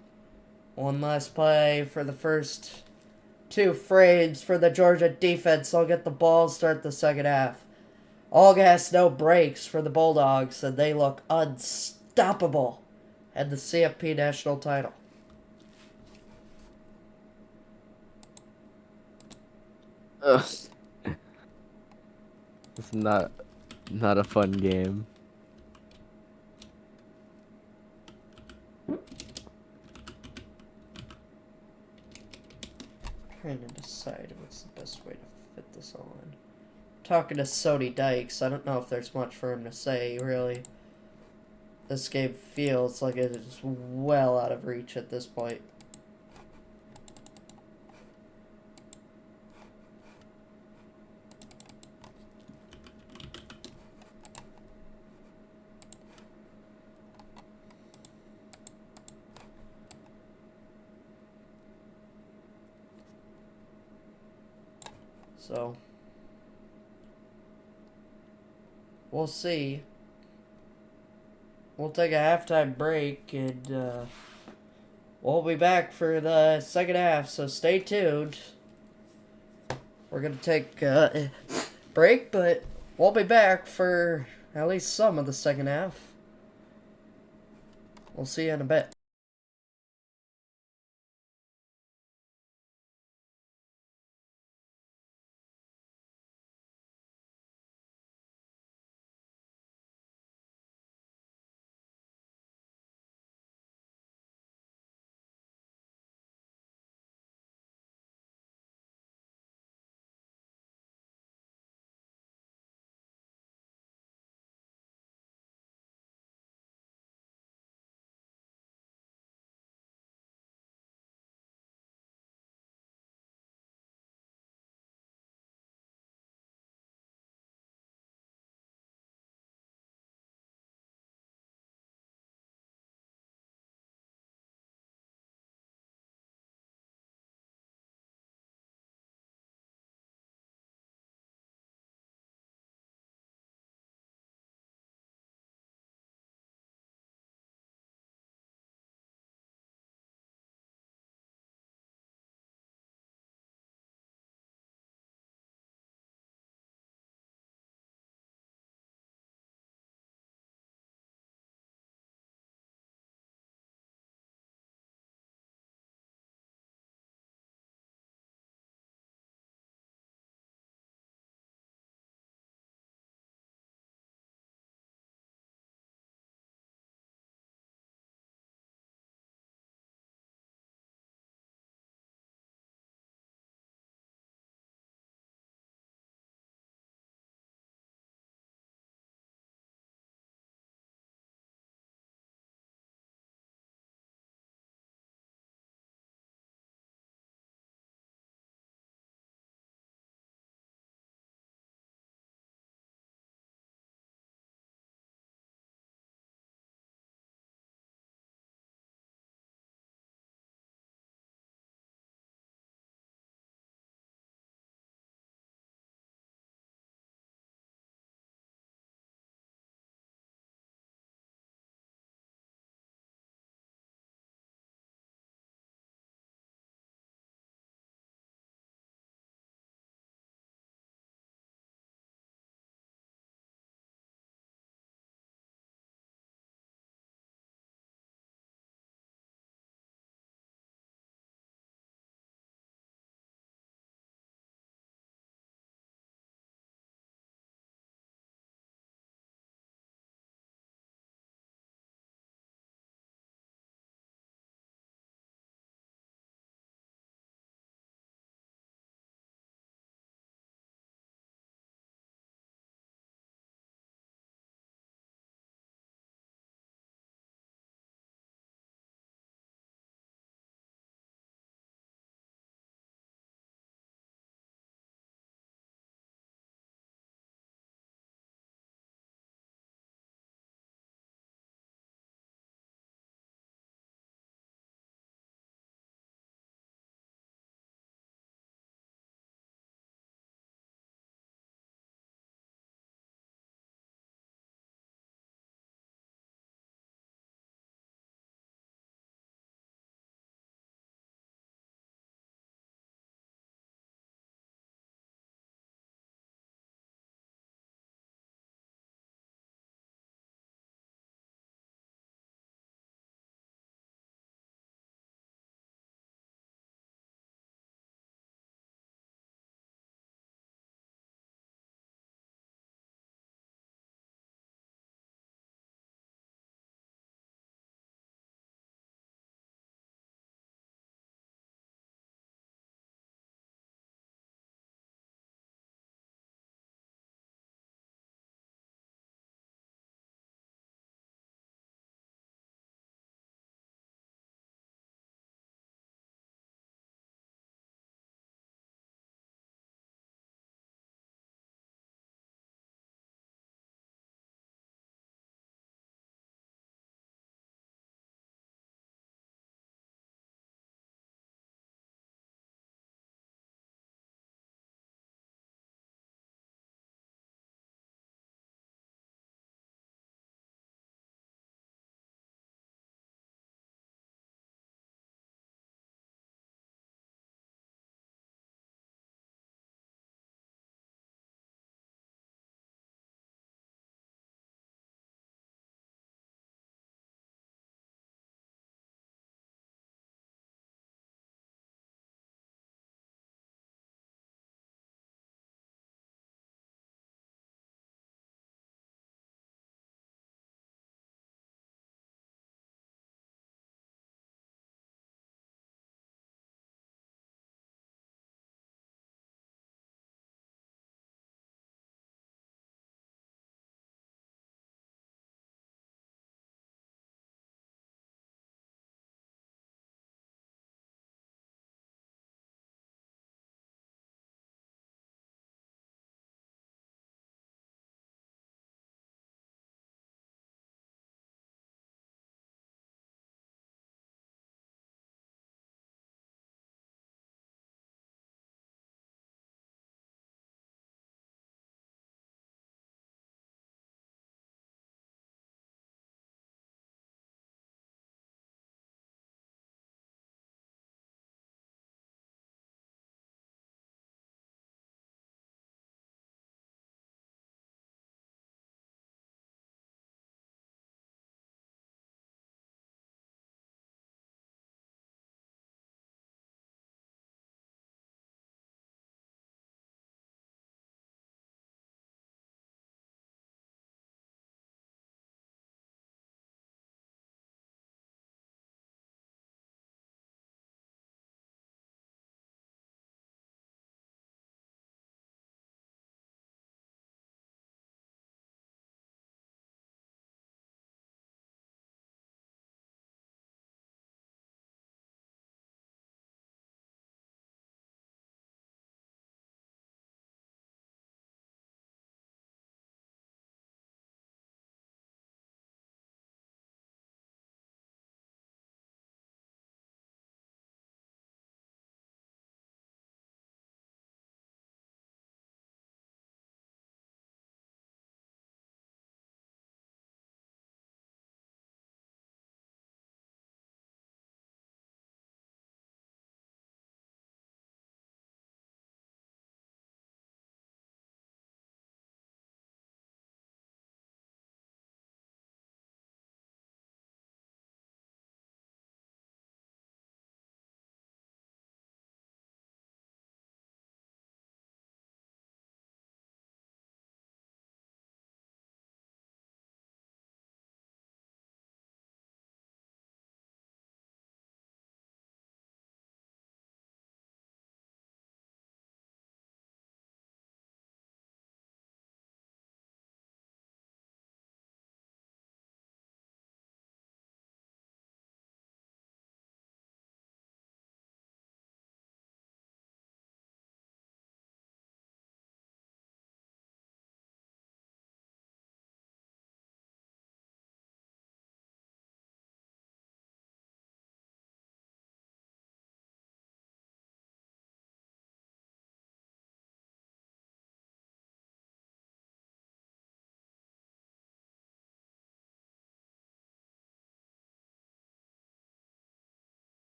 one last play for the first 2 frames for the Georgia defense. They'll get the ball, start the second half. All gas, no brakes for the Bulldogs, and they look unstoppable at the CFP National title. Ugh. It's not a fun game. Trying to decide what's the best way to fit this on. Talking to Sody Dykes, I don't know if there's much for him to say, really. This game feels like it is well out of reach at this point. So, we'll see. We'll take a halftime break, and we'll be back for the second half, so stay tuned. We're going to take a break, but we'll be back for at least some of the second half. We'll see you in a bit.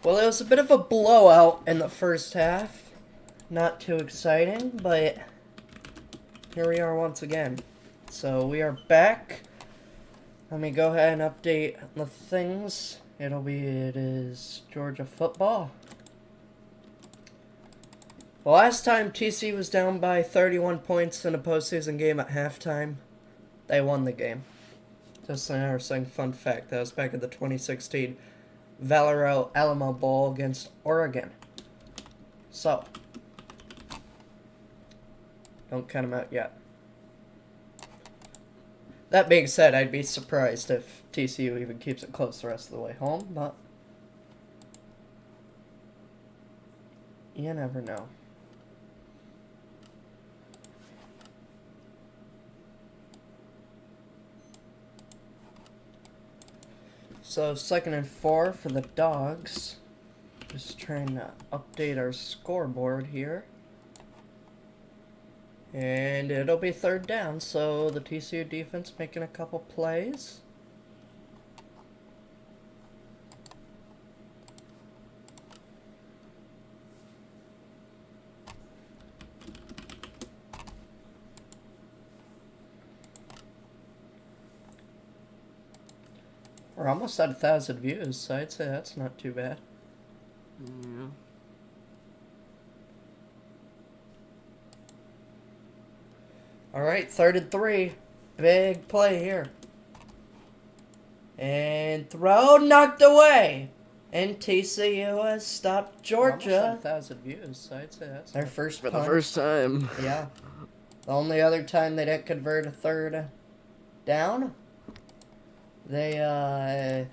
Well, it was a bit of a blowout in the first half. Not too exciting, but here we are once again. So we are back. Let me go ahead and update the things. It is Georgia football. The last time TC was down by 31 points in a postseason game at halftime, they won the game. Just an interesting fun fact. That was back at the 2016 Valero Alamo Bowl against Oregon. So, don't count them out yet. That being said, I'd be surprised if TCU even keeps it close the rest of the way home, but you never know. So 2nd and 4 for the Dogs. Just trying to update our scoreboard here. And it'll be 3rd down, so the TCU defense making a couple plays. We're almost at 1,000 views, so I'd say that's not too bad. Yeah. Alright, 3rd and 3. Big play here. And throw knocked away. And TCU has stopped Georgia. Almost at 1,000 views, so I'd say that's their first For punt. the first time. Yeah. The only other time they didn't convert a 3rd down, they,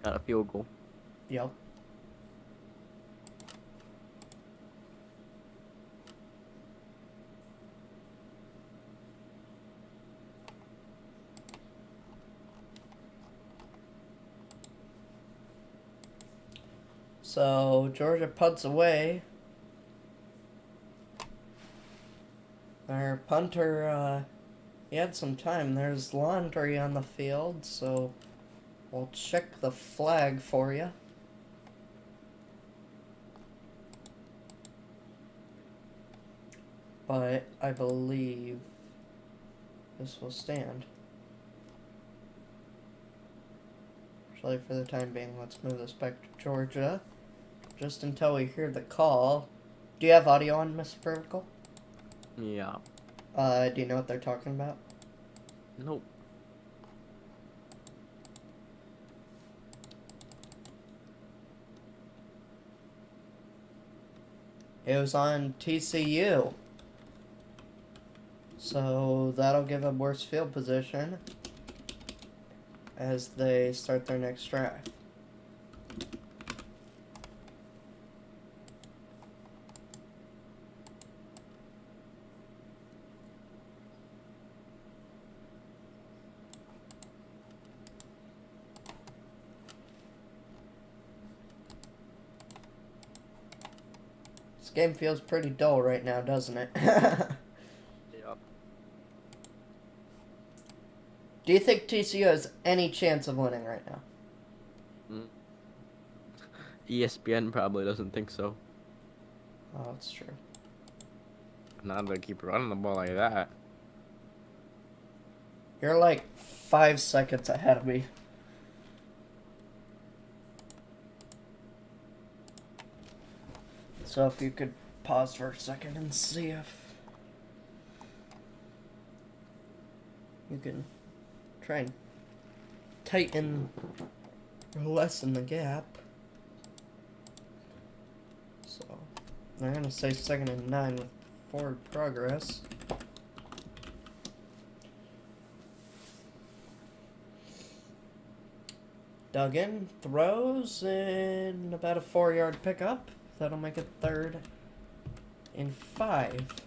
Got a field goal. Yep. So, Georgia punts away. Our punter, he had some time. There's laundry on the field, so we'll check the flag for you. But I believe this will stand. Actually, for the time being, let's move this back to Georgia. Just until we hear the call. Do you have audio on, Mr. BRIVICAL? Yeah. Do you know what they're talking about? Nope. It was on TCU. So that'll give them worse field position as they start their next drive. This game feels pretty dull right now, doesn't it? Yep. Do you think TCU has any chance of winning right now? ESPN probably doesn't think so. Oh, that's true. Not to keep running the ball like that. You're like 5 seconds ahead of me. So if you could pause for a second and see if you can try and tighten or lessen the gap. So they're going to say 2nd and 9 with forward progress. Duggan throws in about a 4-yard pickup. That'll make it 3rd and 5.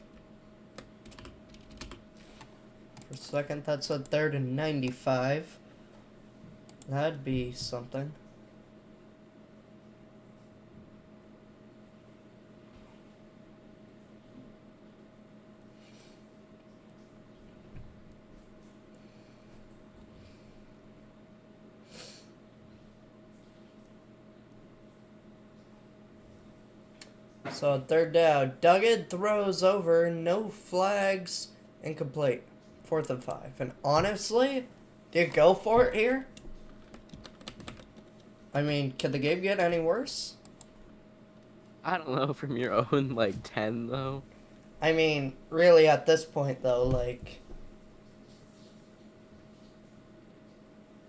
For 2nd, that's a 3rd and 95. That'd be something. So on third down, Duggan throws over, no flags, incomplete. 4th and 5. And honestly, do you go for it here? I mean, can the game get any worse? I don't know, from your own, like, 10, though. I mean, really, at this point, though, like...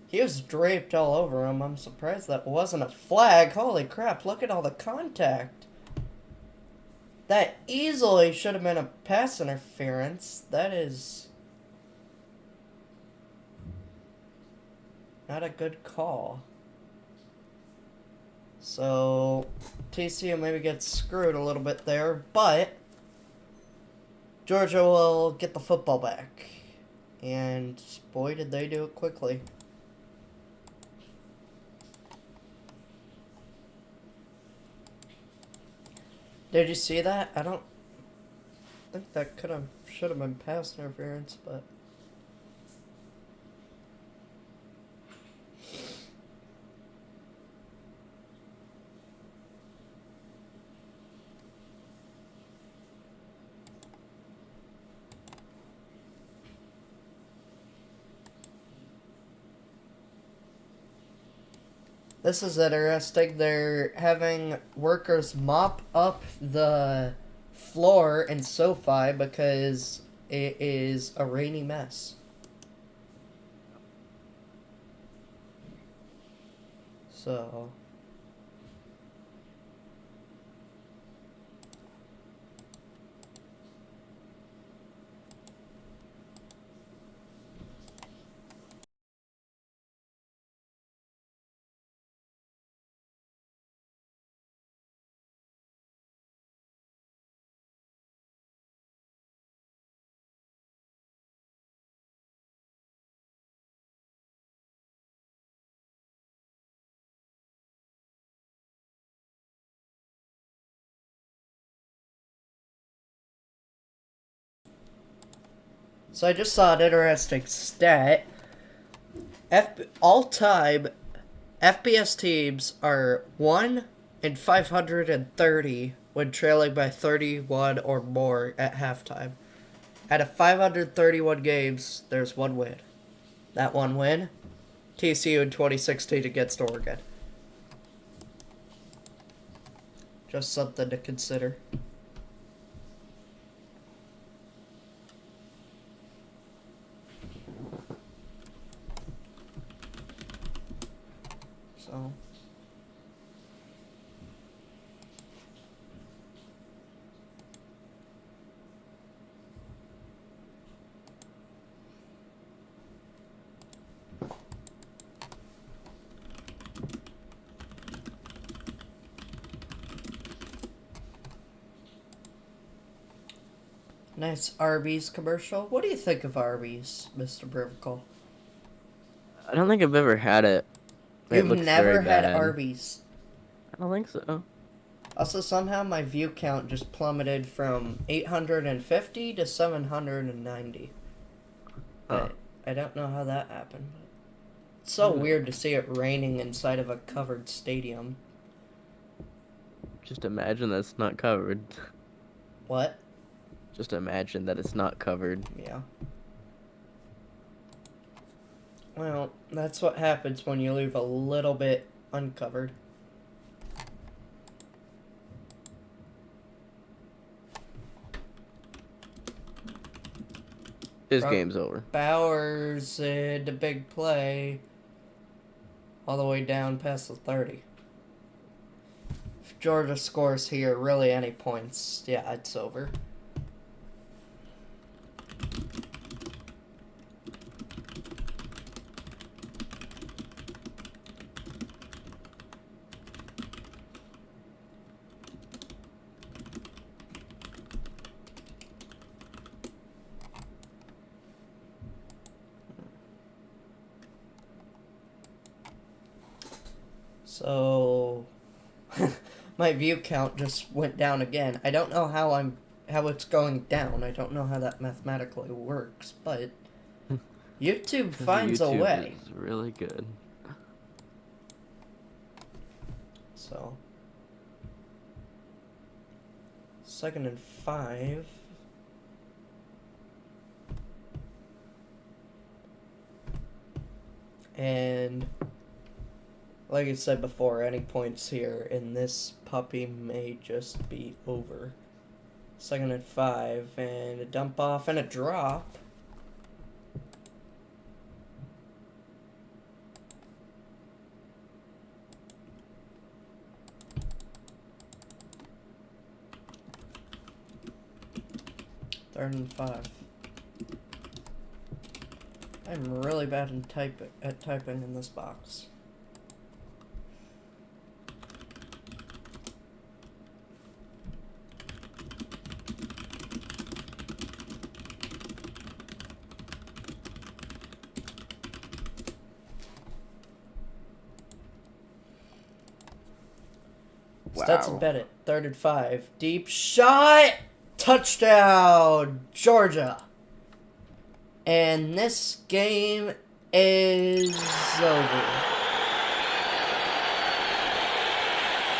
He was draped all over him. I'm surprised that wasn't a flag. Holy crap, look at all the contact. That easily should have been a pass interference. That is... not a good call. So, TCU maybe gets screwed a little bit there, but Georgia will get the football back. And boy, did they do it quickly. Did you see that? I don't think that should have been pass interference, but... This is interesting. They're having workers mop up the floor in SoFi because it is a rainy mess. So... So I just saw an interesting stat. All-time FBS teams are 1 in 530 when trailing by 31 or more at halftime. Out of 531 games, there's one win. That one win, TCU in 2016 against Oregon. Just something to consider. So... Nice Arby's commercial. What do you think of Arby's, Mr. BRIVICAL? I don't think I've ever had it. You've never had Arby's? I don't think so. Also, somehow my view count just plummeted from 850 to 790. Huh. I don't know how that happened. It's so weird to see it raining inside of a covered stadium. Just imagine that's not covered. What? Just imagine that it's not covered. Yeah. Well, that's what happens when you leave a little bit uncovered. This game's over. Bowers did a big play all the way down past the 30. If Georgia scores here, really any points, yeah, it's over. So my view count just went down again. I don't know how it's going down. I don't know how that mathematically works, but YouTube finds a way. Is really good. So 2nd and 5. And like I said before, any points here in this puppy may just be over. 2nd and 5, and a dump off and a drop. Third and 5. I'm really bad at typing in this box. Stetson Bennett, 3rd and 5. Deep shot! Touchdown! Georgia! And this game is over.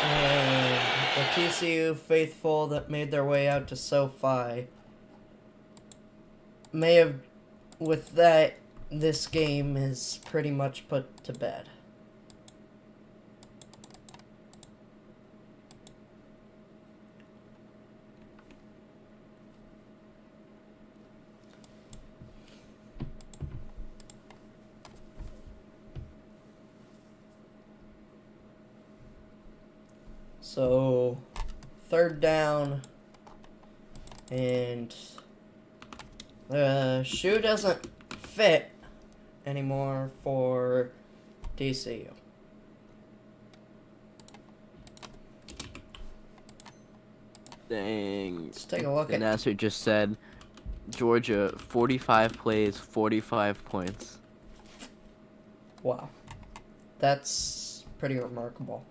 And the TCU faithful that made their way out to SoFi may have, with that, this game is pretty much put to bed. So, 3rd down, and the shoe doesn't fit anymore for TCU. Dang. Let's take a look the at announcer just said Georgia 45 plays, 45 points. Wow. That's pretty remarkable.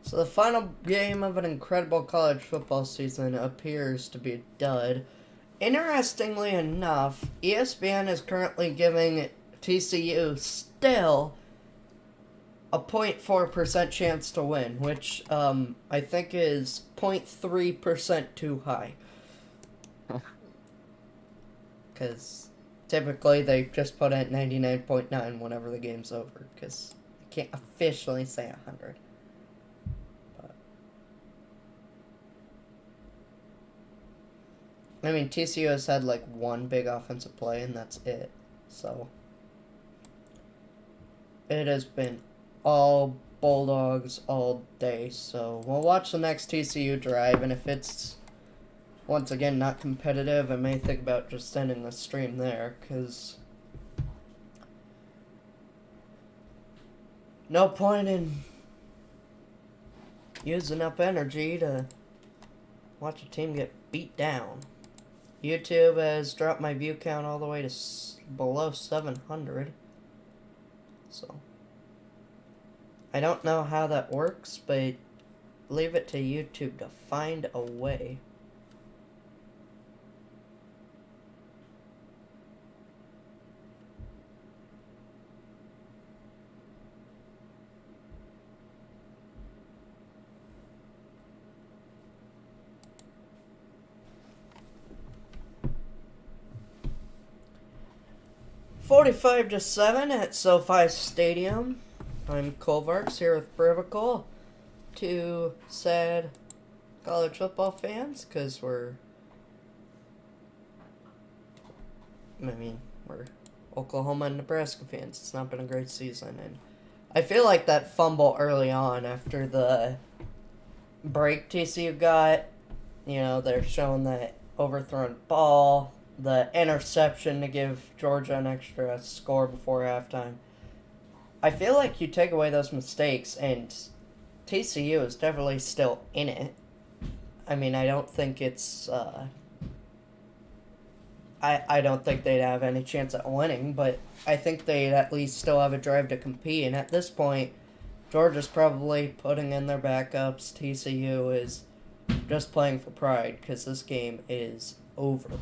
So the final game of an incredible college football season appears to be a dud. Interestingly enough, ESPN is currently giving TCU still a 0.4% chance to win, which I think is 0.3% too high. Because typically they just put it at 99.9 whenever the game's over, because you can't officially say 100. I mean, TCU has had like one big offensive play, and that's it. So, it has been all Bulldogs all day. So, we'll watch the next TCU drive, and if it's, once again, not competitive, I may think about just ending the stream there, because no point in using up energy to watch a team get beat down. YouTube has dropped my view count all the way to below 700. So, I don't know how that works, but leave it to YouTube to find a way. $45-7 at SoFi Stadium. I'm Colvarks here with BRIVICAL. Two sad college football fans, because we're Oklahoma and Nebraska fans. It's not been a great season, and I feel like that fumble early on after the break TCU got, they're showing that overthrown ball, the interception to give Georgia an extra score before halftime. I feel like you take away those mistakes, and TCU is definitely still in it. I mean, I don't think it's I don't think they'd have any chance at winning, but I think they'd at least still have a drive to compete. And at this point, Georgia's probably putting in their backups. TCU is just playing for pride because this game is over.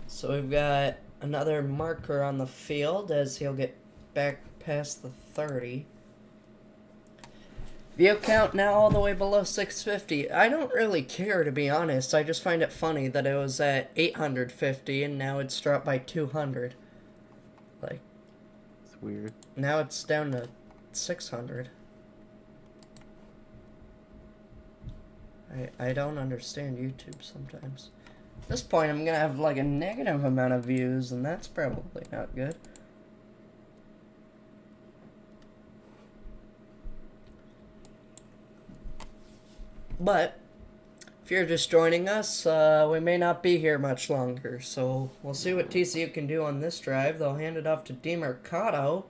So we've got another marker on the field as he'll get back past the 30. View count now all the way below 650. I don't really care, to be honest. I just find it funny that it was at 850 and now it's dropped by 200. Like, It's weird. now it's down to 600. I don't understand YouTube sometimes. At this point, I'm gonna have like a negative amount of views, and that's probably not good. But if you're just joining us, we may not be here much longer, so we'll see what TCU can do on this drive. They'll hand it off to DeMercado.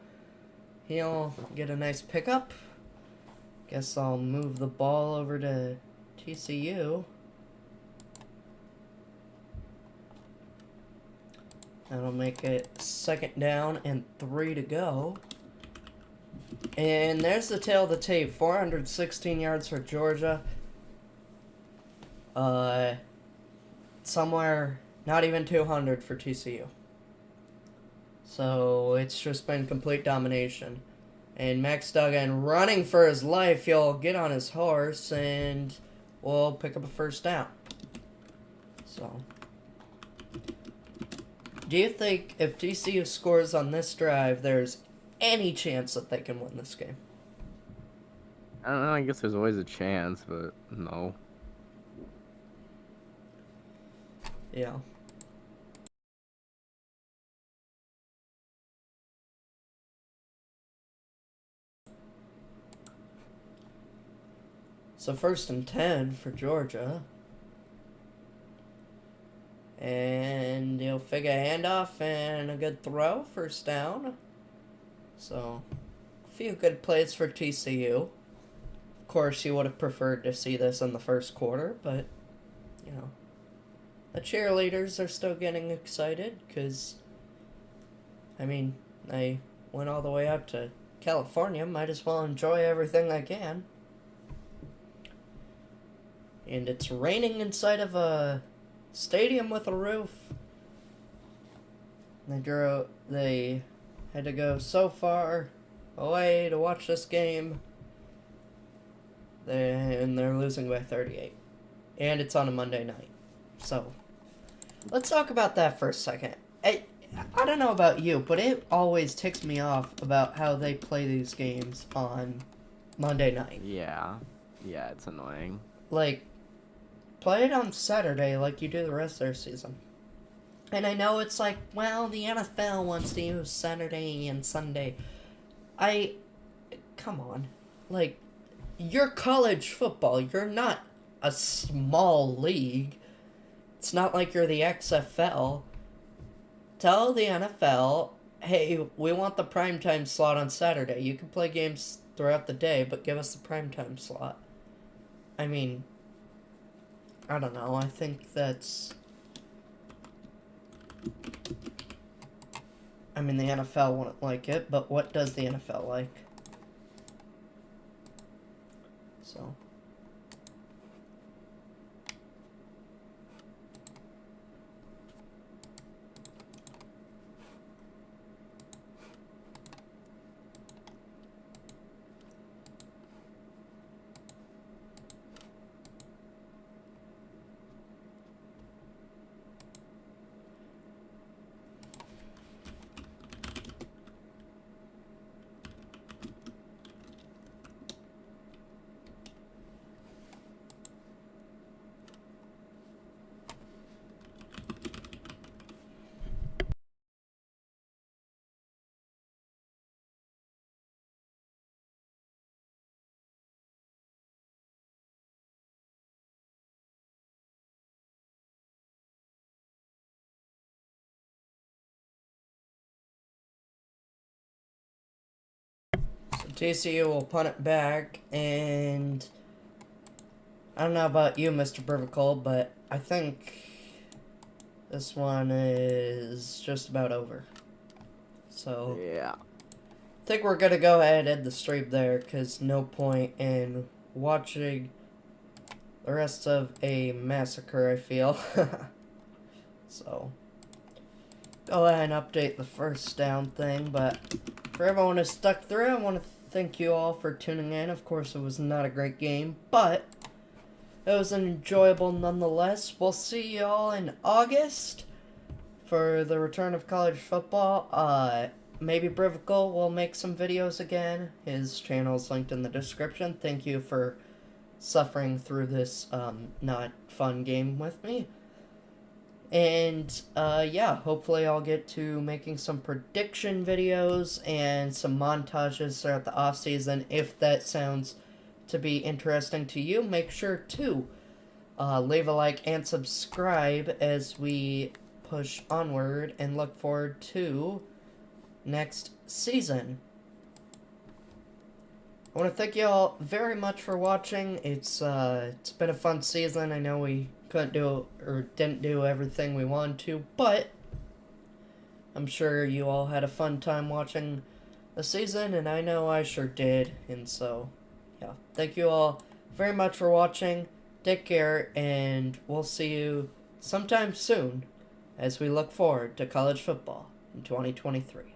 He'll get a nice pickup. Guess I'll move the ball over to TCU. That'll make it 2nd down and 3 to go. And there's the tail of the tape. 416 yards for Georgia. Somewhere not even 200 for TCU. So it's just been complete domination. And Max Duggan running for his life. He'll get on his horse and we'll pick up a 1st down. So, do you think if TCU scores on this drive, there's any chance that they can win this game? I don't know. I guess there's always a chance, but no. Yeah. So 1st and 10 for Georgia. And he'll figure a handoff and a good throw, 1st down. So, a few good plays for TCU. Of course, you would have preferred to see this in the 1st quarter, but, you know. The cheerleaders are still getting excited because, I mean, I went all the way out to California. Might as well enjoy everything I can. And it's raining inside of a stadium with a roof. They had to go so far away to watch this game. And they're losing by 38. And it's on a Monday night. So, let's talk about that for a second. I don't know about you, but it always ticks me off about how they play these games on Monday night. Yeah. Yeah, it's annoying. Like, play it on Saturday like you do the rest of their season. And I know it's like, well, the NFL wants to use Saturday and Sunday. Come on. Like, you're college football. You're not a small league. It's not like you're the XFL. Tell the NFL, hey, we want the primetime slot on Saturday. You can play games throughout the day, but give us the primetime slot. I mean, I don't know. I think that's... I mean, the NFL wouldn't like it, but what does the NFL like? So... TCU will punt it back, and I don't know about you, Mr. BRIVICAL, but I think this one is just about over. So, Yeah. I think we're going to go ahead and end the stream there, because no point in watching the rest of a massacre, I feel. So, go ahead and update the first down thing, but for everyone who stuck through, I want to thank you all for tuning in. Of course, it was not a great game, but it was enjoyable nonetheless. We'll see y'all in August for the return of college football. Maybe BRIVICAL will make some videos again. His channel is linked in the description. Thank you for suffering through this not fun game with me. And, yeah, hopefully I'll get to making some prediction videos and some montages throughout the off-season. If that sounds to be interesting to you, make sure to leave a like and subscribe as we push onward and look forward to next season. I want to thank you all very much for watching. It's been a fun season. I know we couldn't do or didn't do everything we wanted to, but I'm sure you all had a fun time watching the season, and I know I sure did. And so, yeah, thank you all very much for watching. Take care, and we'll see you sometime soon as we look forward to college football in 2023.